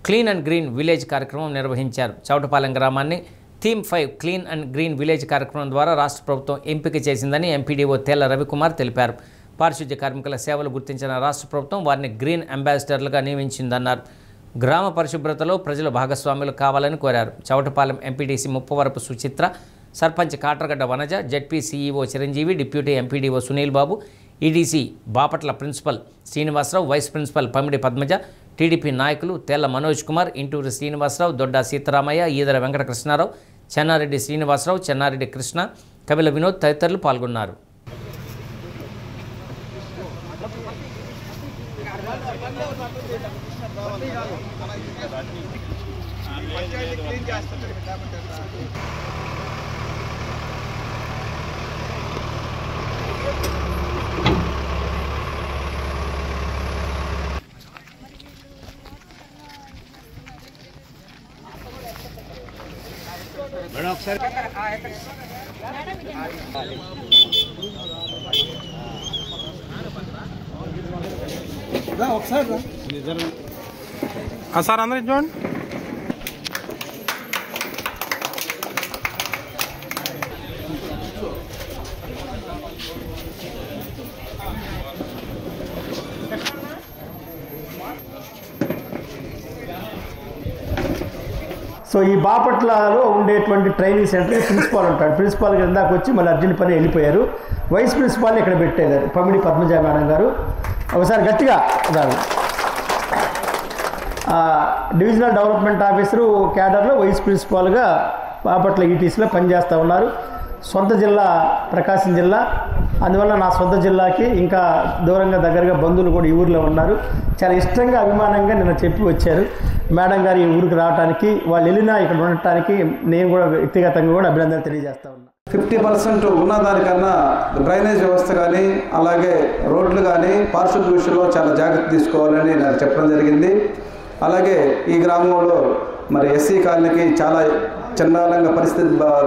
S1: క్లీన్ అండ్ గ్రీన్ విలేజ్ కార్యక్రమం నిర్వహించారు. చవటపాలెం గ్రామాన్ని theme 5 clean and green village కార్యక్రమం ద్వారా రాష్ట్ర ప్రభుత్వం ఎంపిక చేసిందని ఎంపీడీఓ తేళ్ల రవికుమార్ తెలిపారు. పారిశుద్ధ్య కార్మికుల సేవలు గుర్తించిన రాష్ట్ర ప్రభుత్వం వారిని గ్రీన్ అంబాసిడర్లుగా నియమించిందన్నారు. గ్రామ పరిశుభ్రతలో ప్రజలు భాగస్వాములు కావాలని కోరారు. Chavatapalem MPTC Muppavarapu Suchitra, sarpanch Katragadda Vanaja, ZP CEO Chiranjeevi, deputy MPDO Sunil Babu, EDC Bapatla principal Srinivasarao, vice principal Pamidi Padmaja, TDP నాయకులు తెల్ల మనోజ్ కుమార్, ఇంటూరి శ్రీనివాసరావు, దొడ్డ సీతారామయ్య, ఈదర వెంకటకృష్ణారావు, చెన్నారెడ్డి శ్రీనివాసరావు, చెన్నారెడ్డి కృష్ణ, కవిల వినోద్ తదితరులు పాల్గొన్నారు.
S21: సార్ అందరూ చూడండి.
S19: సో ఈ బాపట్లలో ఉండేటువంటి ట్రైనింగ్ సెంటర్ ప్రిన్సిపాల్ ఉంటాడు. ప్రిన్సిపాల్ ఇందాక వచ్చి మళ్ళీ అర్జెంట్ పని వెళ్ళిపోయారు. వైస్ ప్రిన్సిపాల్ని ఇక్కడ పెట్టేదారు పమిడి పద్మజ మేడం గారు. ఒకసారి గట్టిగా ఉన్నారు. డివిజనల్ డెవలప్మెంట్ ఆఫీసరు క్యాడర్లో వైస్ ప్రిన్సిపాల్గా బాపట్ల ఈటీసీలో పనిచేస్తూ ఉన్నారు. సొంత జిల్లా ప్రకాశం జిల్లా, అందువల్ల నా సొంత జిల్లాకి ఇంకా దూరంగా దగ్గరగా బంధువులు కూడా ఈ ఊరిలో ఉన్నారు. చాలా ఇష్టంగా అభిమానంగా నిన్న చెప్పి వచ్చారు మేడం గారు ఈ ఊరికి రావడానికి. వాళ్ళు వెళ్ళినా ఇక్కడ ఉండటానికి నేను కూడా వ్యక్తిగతంగా కూడా అభినందనలు తెలియజేస్తా ఉన్నాను.
S22: 50% ఉన్నదానికన్నా డ్రైనేజ్ వ్యవస్థ కానీ అలాగే రోడ్లు కానీ పారిశుద్ధ్య విషయంలో చాలా జాగ్రత్త తీసుకోవాలని నాకు చెప్పడం జరిగింది. అలాగే ఈ గ్రామంలో మరి ఎస్సీ కాలనీకి చాలా చండాలంగా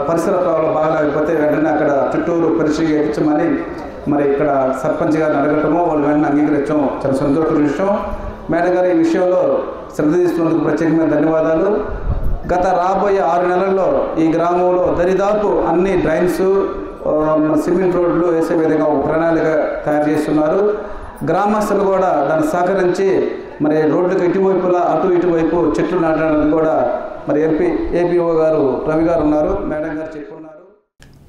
S22: పరిసర ప్రాబ్లం బాగాలేకపోతే వెంటనే అక్కడ చుట్టూరు పరిశీలించమని మరి ఇక్కడ సర్పంచ్ గారిని అడగటము, వాళ్ళు వెంటనే అంగీకరించడం చాలా సంతోష విషయం. మేడం గారు ఈ విషయంలో శ్రద్ధ తీసుకున్నందుకు ప్రత్యేకమైన ధన్యవాదాలు. గత రాబోయే 6 నెలల్లో ఈ గ్రామంలో దరిదాపు అన్ని డ్రైన్స్, సిమెంట్ రోడ్లు వేసే విధంగా ఒక ప్రణాళిక తయారు చేస్తున్నారు. గ్రామస్తులు కూడా దాన్ని సహకరించి మరి రోడ్లకు ఇటువైపులా అటు ఇటువైపు చెట్లు నాటడానికి కూడా మరి ఏపీఓ గారు రవి గారు ఉన్నారు, మేడం గారు చెప్పున్నారు.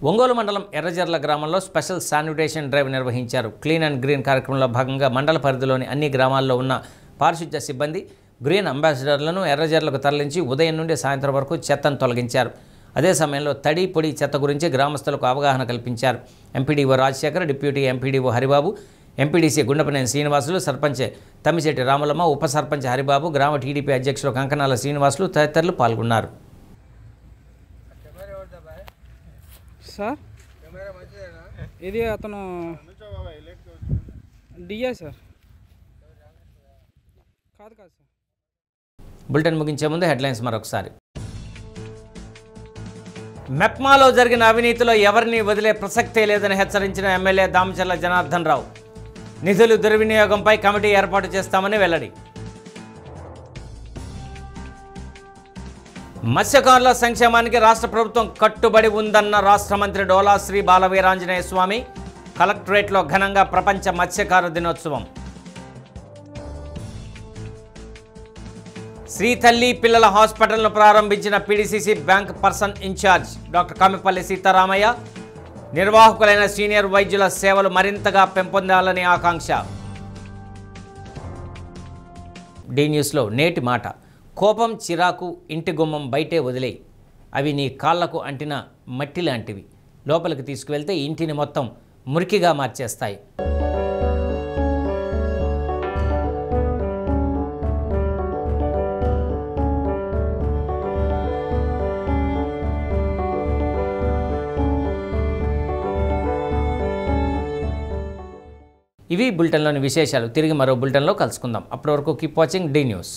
S1: ఒంగోలు మండలం ఎర్రజర్ల గ్రామంలో స్పెషల్ శానిటేషన్ డ్రైవ్ నిర్వహించారు. క్లీన్ అండ్ గ్రీన్ కార్యక్రమంలో భాగంగా మండల పరిధిలోని అన్ని గ్రామాల్లో ఉన్న పారిశుద్ధ్య సిబ్బంది గ్రీన్ అంబాసిడర్లను ఎర్రజర్లకు తరలించి ఉదయం నుండి సాయంత్రం వరకు చెత్తను తొలగించారు. అదే సమయంలో తడి పొడి చెత్త గురించి గ్రామస్తులకు అవగాహన కల్పించారు. MPDO Rajasekhar, deputy MPDO Haribabu, MPDC Gundapaneni Srinivasulu, sarpanch Tammisetti Ramulamma, ఉప సర్పంచ్ హరిబాబు, గ్రామ టీడీపీ అధ్యక్షులు కంకనాల శ్రీనివాసులు తదితరులు పాల్గొన్నారు.
S21: సార్ ఇది అతను డిఏ సార్ కాదు సార్.
S1: బులెటిన్ ముగించే ముందు హెడ్లైన్స్ మరొకసారి. మెప్మాలో జరిగిన అవినీతిలో ఎవరిని వదిలే ప్రసక్తే లేదని హెచ్చరించిన ఎమ్మెల్యే దామచర్ల జనార్దన్ రావు. నిధులు దుర్వినియోగంపై కమిటీ ఏర్పాటు చేస్తామని వెల్లడి. మత్స్యకారుల సంక్షేమానికి రాష్ట్ర ప్రభుత్వం కట్టుబడి ఉందన్న రాష్ట్ర మంత్రి డోలా శ్రీ బాలవీరాంజనేయ స్వామి. కలెక్టరేట్లో ఘనంగా ప్రపంచ మత్స్యకార దినోత్సవం. శ్రీ తల్లి పిల్లల హాస్పిటల్ను ప్రారంభించిన PDCC bank person in-charge doctor Kamipalli Seetharamaiah. నిర్వాహకులైన సీనియర్ వైద్యుల సేవలు మరింతగా పెంపొందాలని ఆకాంక్ష. డి న్యూస్లో నేటి మాట. కోపం, చిరాకు ఇంటి గుమ్మం బయటే వదిలేయి. అవి నీ కాళ్లకు అంటిన మట్టి లాంటివి. లోపలికి తీసుకువెళ్తే ఇంటిని మొత్తం మురికిగా మార్చేస్తాయి. ఇవి బులెటిన్లోని విశేషాలు. తిరిగి మరో బులెటిన్లో కలుసుకుందాం. అప్పటి వరకు కీప్ వాచింగ్ డి న్యూస్.